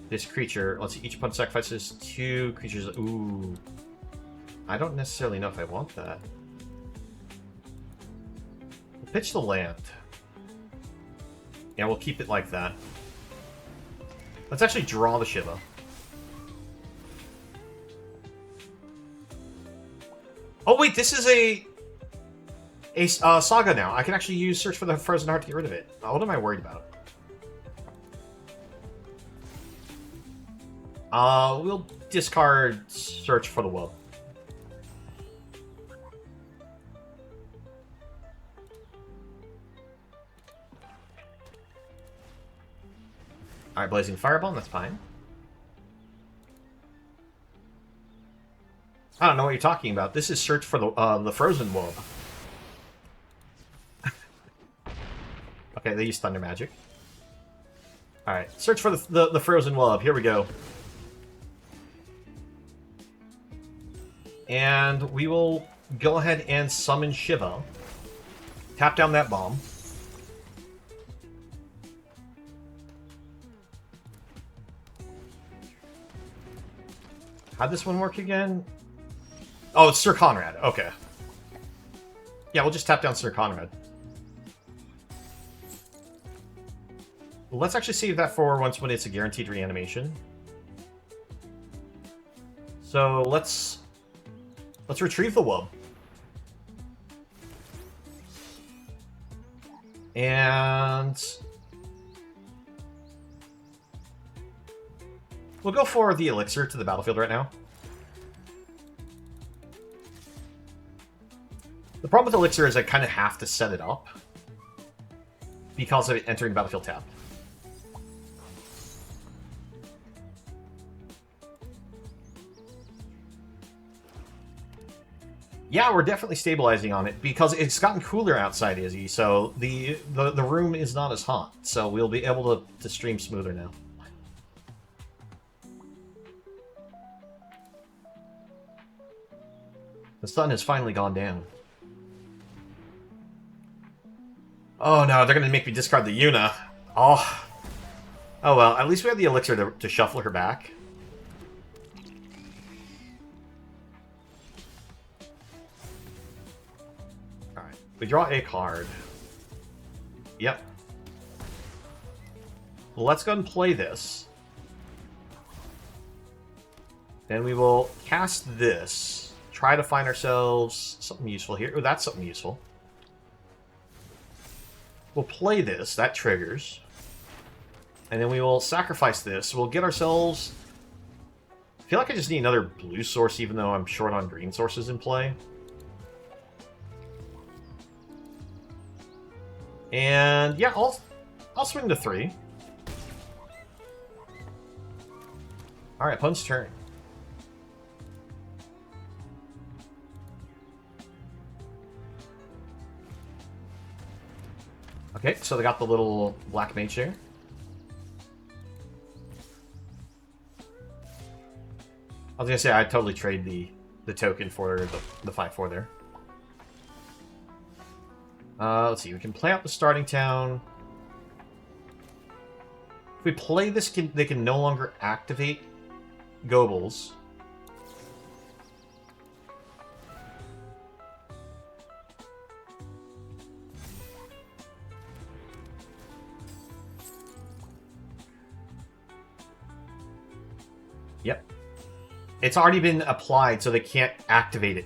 this creature. Let's see, each opponent sacrifices 2 creatures. Ooh. I don't necessarily know if I want that. We'll pitch the land. Yeah, we'll keep it like that. Let's actually draw the Shiva. Oh wait, this is a saga now. I can actually use Search for the Frozen Heart to get rid of it. What am I worried about? We'll discard Search for the Will. Alright, Blazing Fireball, that's fine. I don't know what you're talking about. This is Search for the Frozen Wolf. Okay, they use Thunder Magic. Alright, Search for the Frozen Wolf. Here we go. And we will go ahead and summon Shiva. Tap down that bomb. How'd this one work again? Oh, it's Sir Conrad. Okay. Yeah, we'll just tap down Sir Conrad. Let's actually save that for once when it's a guaranteed reanimation. So let's retrieve the Wub. And we'll go for the elixir to the battlefield right now. The problem with elixir is I kind of have to set it up because of it entering the battlefield tapped. Yeah, we're definitely stabilizing on it because it's gotten cooler outside, Izzy, so the room is not as hot, so we'll be able to stream smoother now. The sun has finally gone down. Oh no, they're gonna make me discard the Yuna. Oh. Oh well, at least we have the elixir to shuffle her back. Alright, we draw a card. Yep. Well, let's go and play this. Then we will cast this. Try to find ourselves something useful here. Oh, that's something useful. We'll play this. That triggers. And then we will sacrifice this. We'll get ourselves... I feel like I just need another blue source, even though I'm short on green sources in play. And yeah, I'll swing to 3. Alright, opponent's turn. Okay, so they got the little black mage here. I was gonna say I'd totally trade the token for the 5/4 there. Let's see, we can play out the starting town. If we play this, they can no longer activate Goebbels. Yep. It's already been applied, so they can't activate it.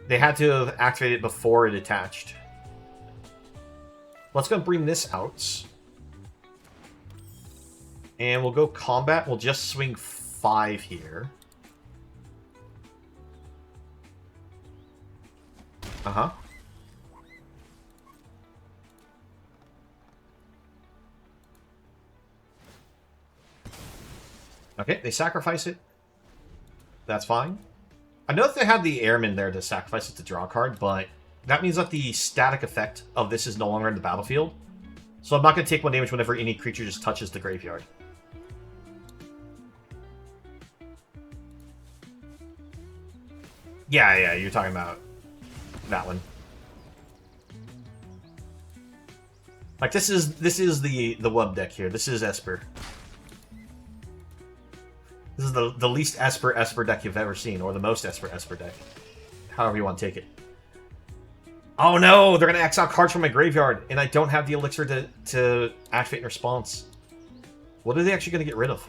They had to have activated it before it attached. Let's go bring this out. And we'll go combat. We'll just swing 5 here. Uh-huh. Okay, they sacrifice it. That's fine. I know that they had the airman there to sacrifice it to draw a card, but that means that the static effect of this is no longer in the battlefield. So I'm not going to take 1 damage whenever any creature just touches the graveyard. Yeah, you're talking about that one. Like this is the Wub deck here. This is Esper. This is the least Esper deck you've ever seen, or the most Esper deck. However you want to take it. Oh no, they're going to exile cards from my graveyard, and I don't have the elixir to activate in response. What are they actually going to get rid of?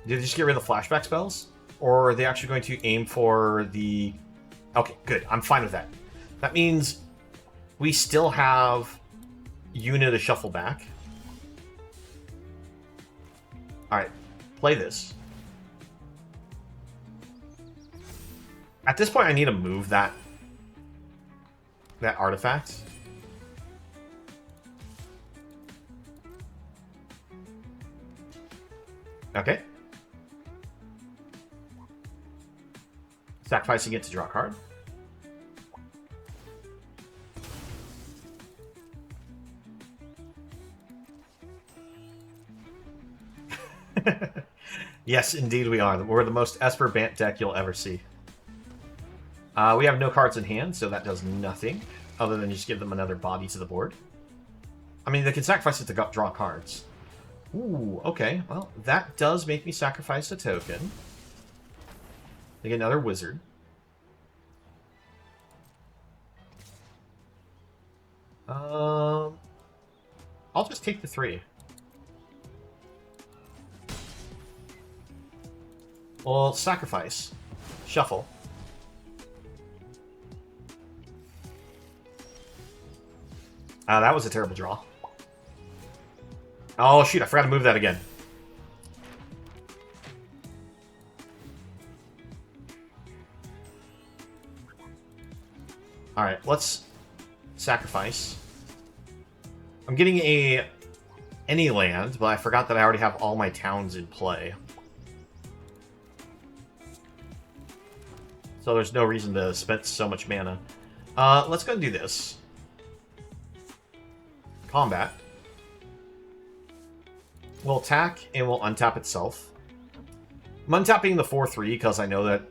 Did they just get rid of the flashback spells? Or are they actually going to aim for the... Okay, good. I'm fine with that. That means we still have Yuna to shuffle back. Alright, play this. At this point, I need to move that artifact. Okay. Sacrificing it to draw a card. Yes, indeed we are. We're the most Esper Bant deck you'll ever see. We have no cards in hand, so that does nothing other than just give them another body to the board. I mean, they can sacrifice it to draw cards. Ooh, okay. Well, that does make me sacrifice a token. They get another wizard. I'll just take the 3. Well, sacrifice. Shuffle. That was a terrible draw. Oh, shoot, I forgot to move that again. Alright, let's sacrifice. I'm getting any land, but I forgot that I already have all my towns in play. So there's no reason to spend so much mana. Let's go and do this. Combat. We'll attack, and we'll untap itself. I'm untapping the 4/3 because I know that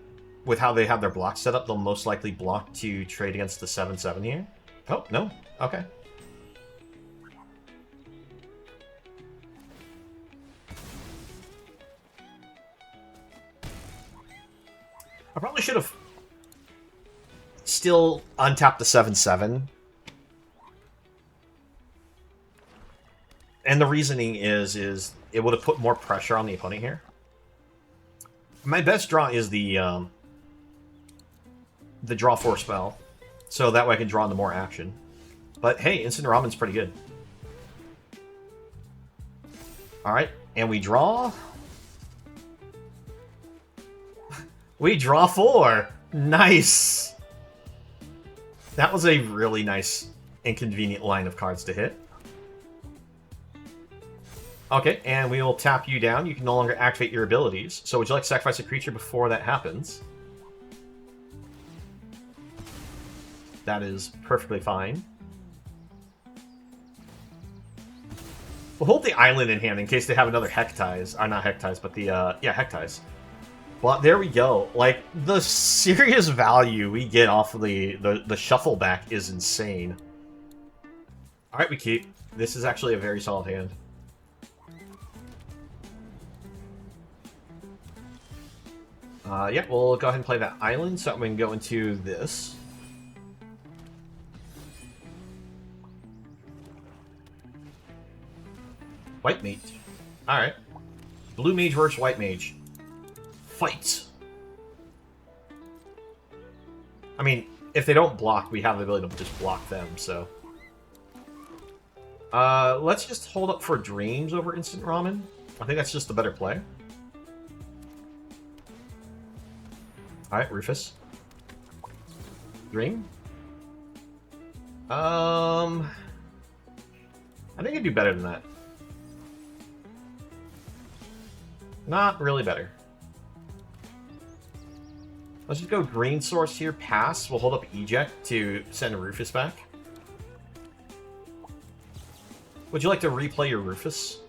with how they have their blocks set up, they'll most likely block to trade against the 7/7 here. Oh, no. Okay. I probably should have still untapped the 7/7. And the reasoning is it would have put more pressure on the opponent here. My best draw is the draw 4 spell. So that way I can draw into more action. But hey, instant ramen's pretty good. Alright, and we draw. We draw 4! Nice! That was a really nice, inconvenient line of cards to hit. Okay, and we will tap you down. You can no longer activate your abilities. So would you like to sacrifice a creature before that happens? That is perfectly fine. We'll hold the island in hand in case they have another Hectize. Or not Hectize, but the, yeah, Hectize. Well, there we go. Like, the serious value we get off of the shuffle back is insane. Alright, we keep. This is actually a very solid hand. Yeah, we'll go ahead and play that island, so we can go into this. White mage. Alright. Blue mage versus white mage. Fight! I mean, if they don't block, we have the ability to just block them, so... let's just hold up for Dreams over Instant Ramen. I think that's just the better play. Alright, Rufus. Dream? I think I'd do better than that. Not really better. Let's just go green source here, pass. We'll hold up eject to send Rufus back. Would you like to replay your Rufus?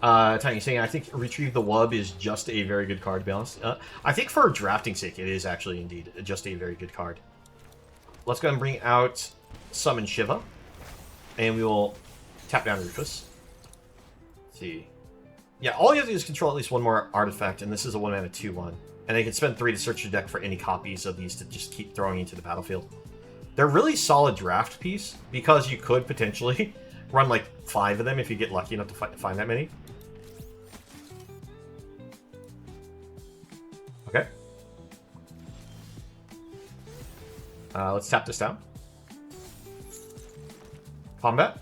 Tiny saying, I think Retrieve the Wub is just a very good card, to be honest. I think for drafting sake, it is actually indeed just a very good card. Let's go and bring out Summon Shiva. And we will tap down Rufus. Let's see. Yeah, all you have to do is control at least one more artifact, and this is a 1-mana 2/1. And they can spend 3 to search your deck for any copies of these to just keep throwing into the battlefield. They're really solid draft piece, because you could potentially run like 5 of them if you get lucky enough to find that many. Okay. Let's tap this down. Combat.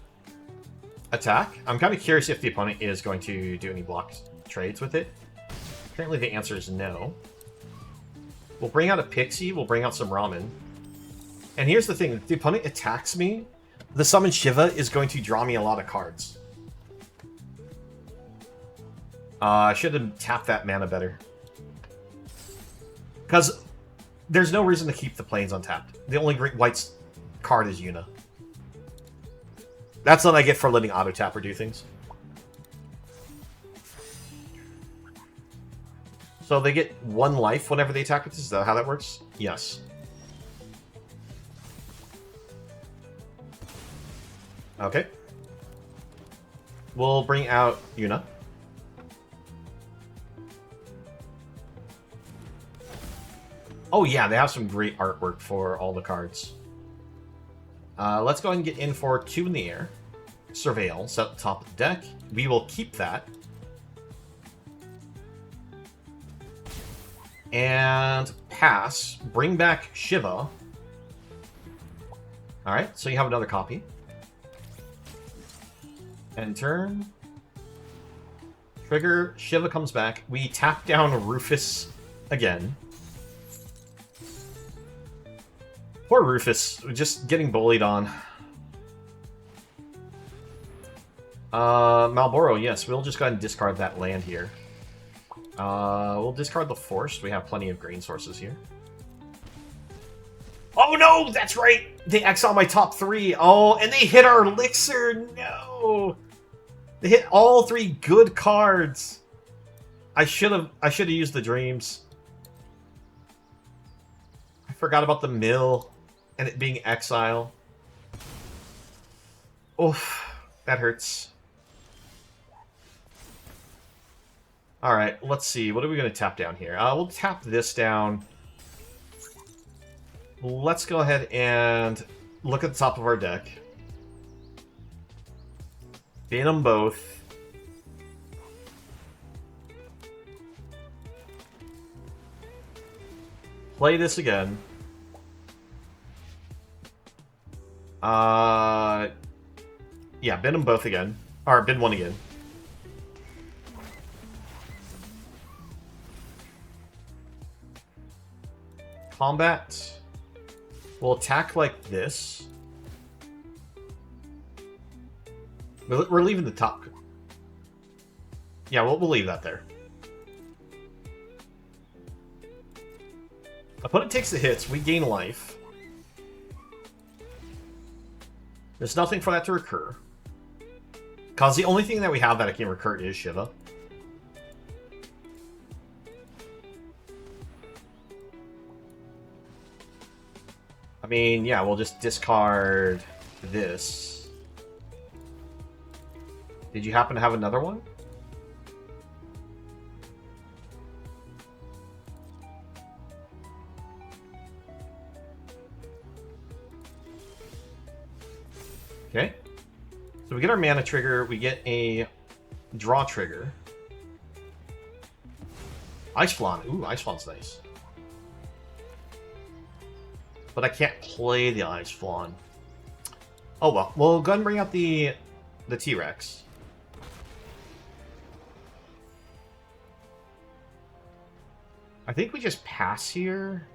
Attack. I'm kind of curious if the opponent is going to do any block trades with it. Apparently the answer is no. We'll bring out a Pixie. We'll bring out some Ramen. And here's the thing. If the opponent attacks me, the Summon Shiva is going to draw me a lot of cards. I should have tapped that mana better. Because there's no reason to keep the planes untapped. The only green white's card is Yuna. That's what I get for letting Auto Tapper do things. So they get 1 life whenever they attack with this? Is that how that works? Yes. Okay. We'll bring out Yuna. Oh yeah, they have some great artwork for all the cards. Let's go ahead and get in for 2 in the air. Surveil, set at the top of the deck. We will keep that. And pass. Bring back Shiva. Alright, so you have another copy. End turn. Trigger. Shiva comes back. We tap down Rufus again. Poor Rufus, just getting bullied on. Malboro, yes, we'll just go ahead and discard that land here. We'll discard the Force. We have plenty of green sources here. Oh no, that's right! They exile my top 3. Oh, and they hit our Elixir. No! They hit all 3 good cards. I should have used the Dreams. Forgot about the mill and it being exile. Oof, that hurts. Alright, let's see. What are we going to tap down here? We'll tap this down. Let's go ahead and look at the top of our deck. Ban them both. Play this again. Yeah, bin them both again. Or bin one again. Combat. We'll attack like this. We're leaving the top. Yeah, we'll leave that there. Opponent takes the hits. We gain life. There's nothing for that to recur. Because the only thing that we have that it can recur is Shiva. I mean, yeah, we'll just discard this. Did you happen to have another one? Okay. So we get our mana trigger, we get a draw trigger. Ice Flan. Ooh, Ice Flan's nice. But I can't play the Ice Flan. Oh well. We'll go ahead and bring out the T-Rex. I think we just pass here.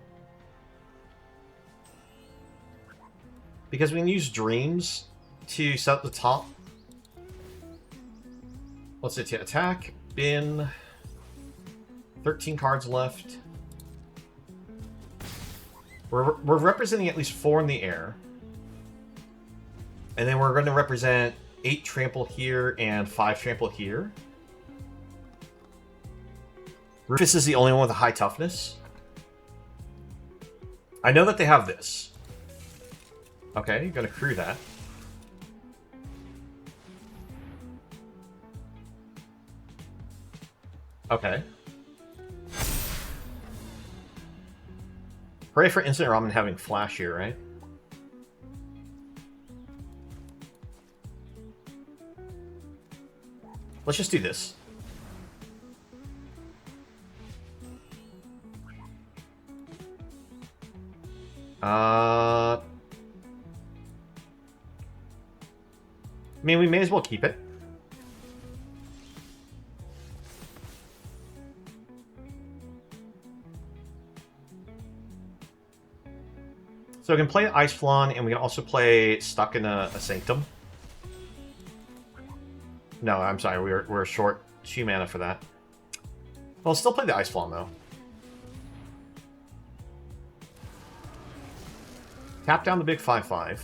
Because we can use Dreams to set up the top. Let's say attack, bin. 13 cards left. We're representing at least 4 in the air. And then we're going to represent 8 trample here and 5 trample here. Rufus is the only one with a high toughness. I know that they have this. Okay, you're going to crew that. Okay. Pray for instant ramen having flash here, right? Let's just do this. I mean, we may as well keep it. So we can play Ice Flan, and we can also play Stuck in a Sanctum. No, I'm sorry, we're short 2 mana for that. Well, I'll still play the Ice Flan, though. Tap down the big 5/5.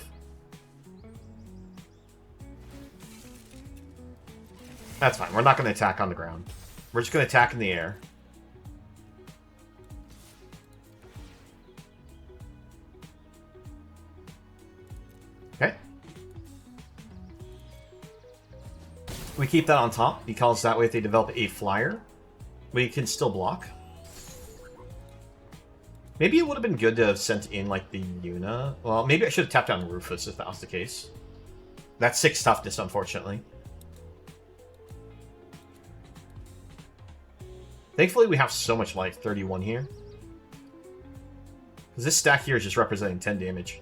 That's fine. We're not going to attack on the ground. We're just going to attack in the air. Okay. We keep that on top because that way if they develop a flyer, we can still block. Maybe it would have been good to have sent in, like, the Yuna. Well, maybe I should have tapped down Rufus if that was the case. That's 6 toughness, unfortunately. Thankfully, we have so much life, 31 here. Because this stack here is just representing 10 damage.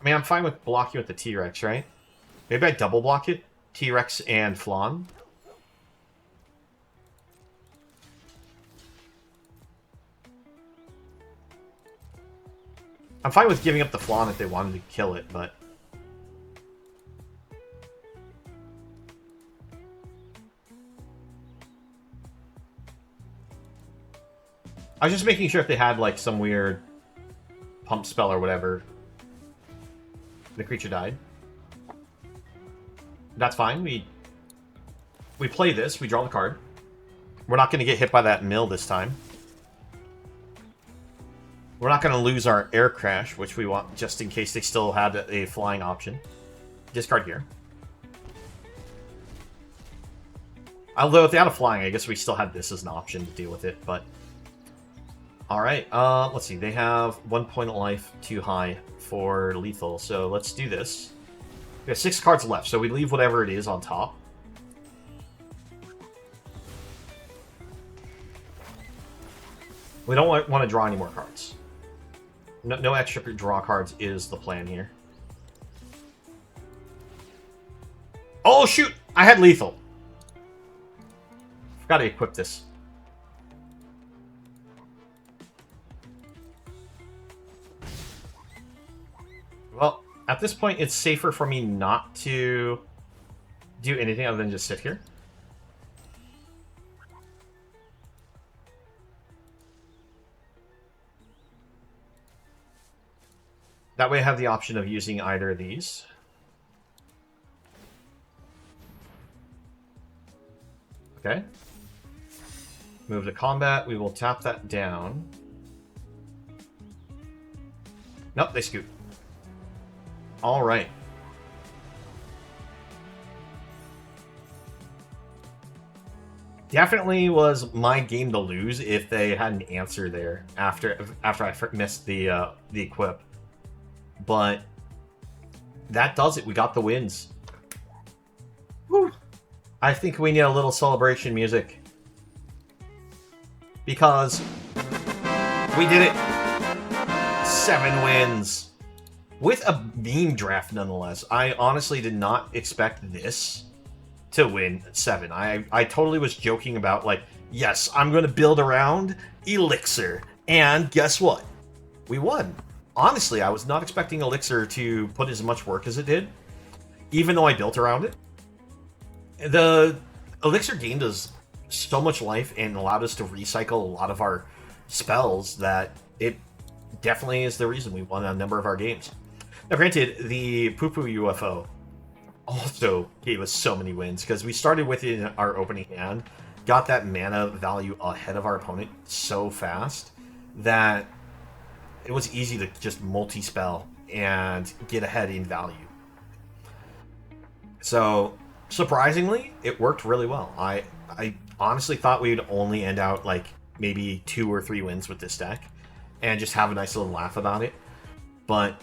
I mean, I'm fine with blocking with the T-Rex, right? Maybe I double block it. T-Rex and Flan. I'm fine with giving up the Flan if they wanted to kill it, but... I was just making sure if they had, like, some weird pump spell or whatever, the creature died. That's fine. We we play this, we draw the card. We're not going to get hit by that mill this time. We're not going to lose our air crash, which we want just in case they still had a flying option. Discard here. Although if they had a flying, I guess we still had this as an option to deal with it, but... Alright, let's see. They have 1 point of life too high for lethal, so let's do this. We have 6 cards left, so we leave whatever it is on top. We don't want to draw any more cards. No extra draw cards is the plan here. Oh, shoot! I had lethal. Forgot to equip this. Well, at this point, it's safer for me not to do anything other than just sit here. That way I have the option of using either of these. Okay. Move to combat. We will tap that down. Nope, they scoot. Alright. Definitely was my game to lose if they had an answer there after I missed the equip. But that does it. We got the wins. Whew. I think we need a little celebration music. Because we did it. 7 wins. With a meme draft, nonetheless. I honestly did not expect this to win 7. I totally was joking about, like, yes, I'm going to build around Elixir. And guess what? We won. Honestly, I was not expecting Elixir to put as much work as it did, even though I built around it. The Elixir gained us so much life and allowed us to recycle a lot of our spells that it definitely is the reason we won a number of our games. Now, granted, the Poo-Poo UFO also gave us so many wins, because we started with it in our opening hand, got that mana value ahead of our opponent so fast that it was easy to just multi-spell and get ahead in value. So, surprisingly, it worked really well. I honestly thought we'd only end out like maybe 2 or 3 wins with this deck and just have a nice little laugh about it. But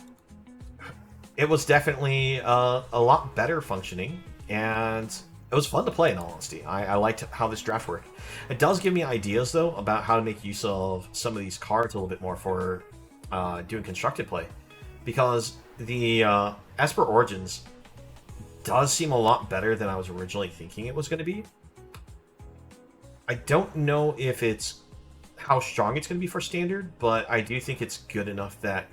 it was definitely a lot better functioning, and it was fun to play, in all honesty. I liked how this draft worked. It does give me ideas, though, about how to make use of some of these cards a little bit more for doing constructed play, because the Esper Origins does seem a lot better than I was originally thinking it was going to be. I don't know if it's how strong it's going to be for standard, but I do think it's good enough that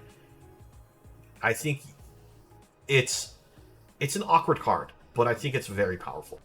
I think it's an awkward card, but I think it's very powerful.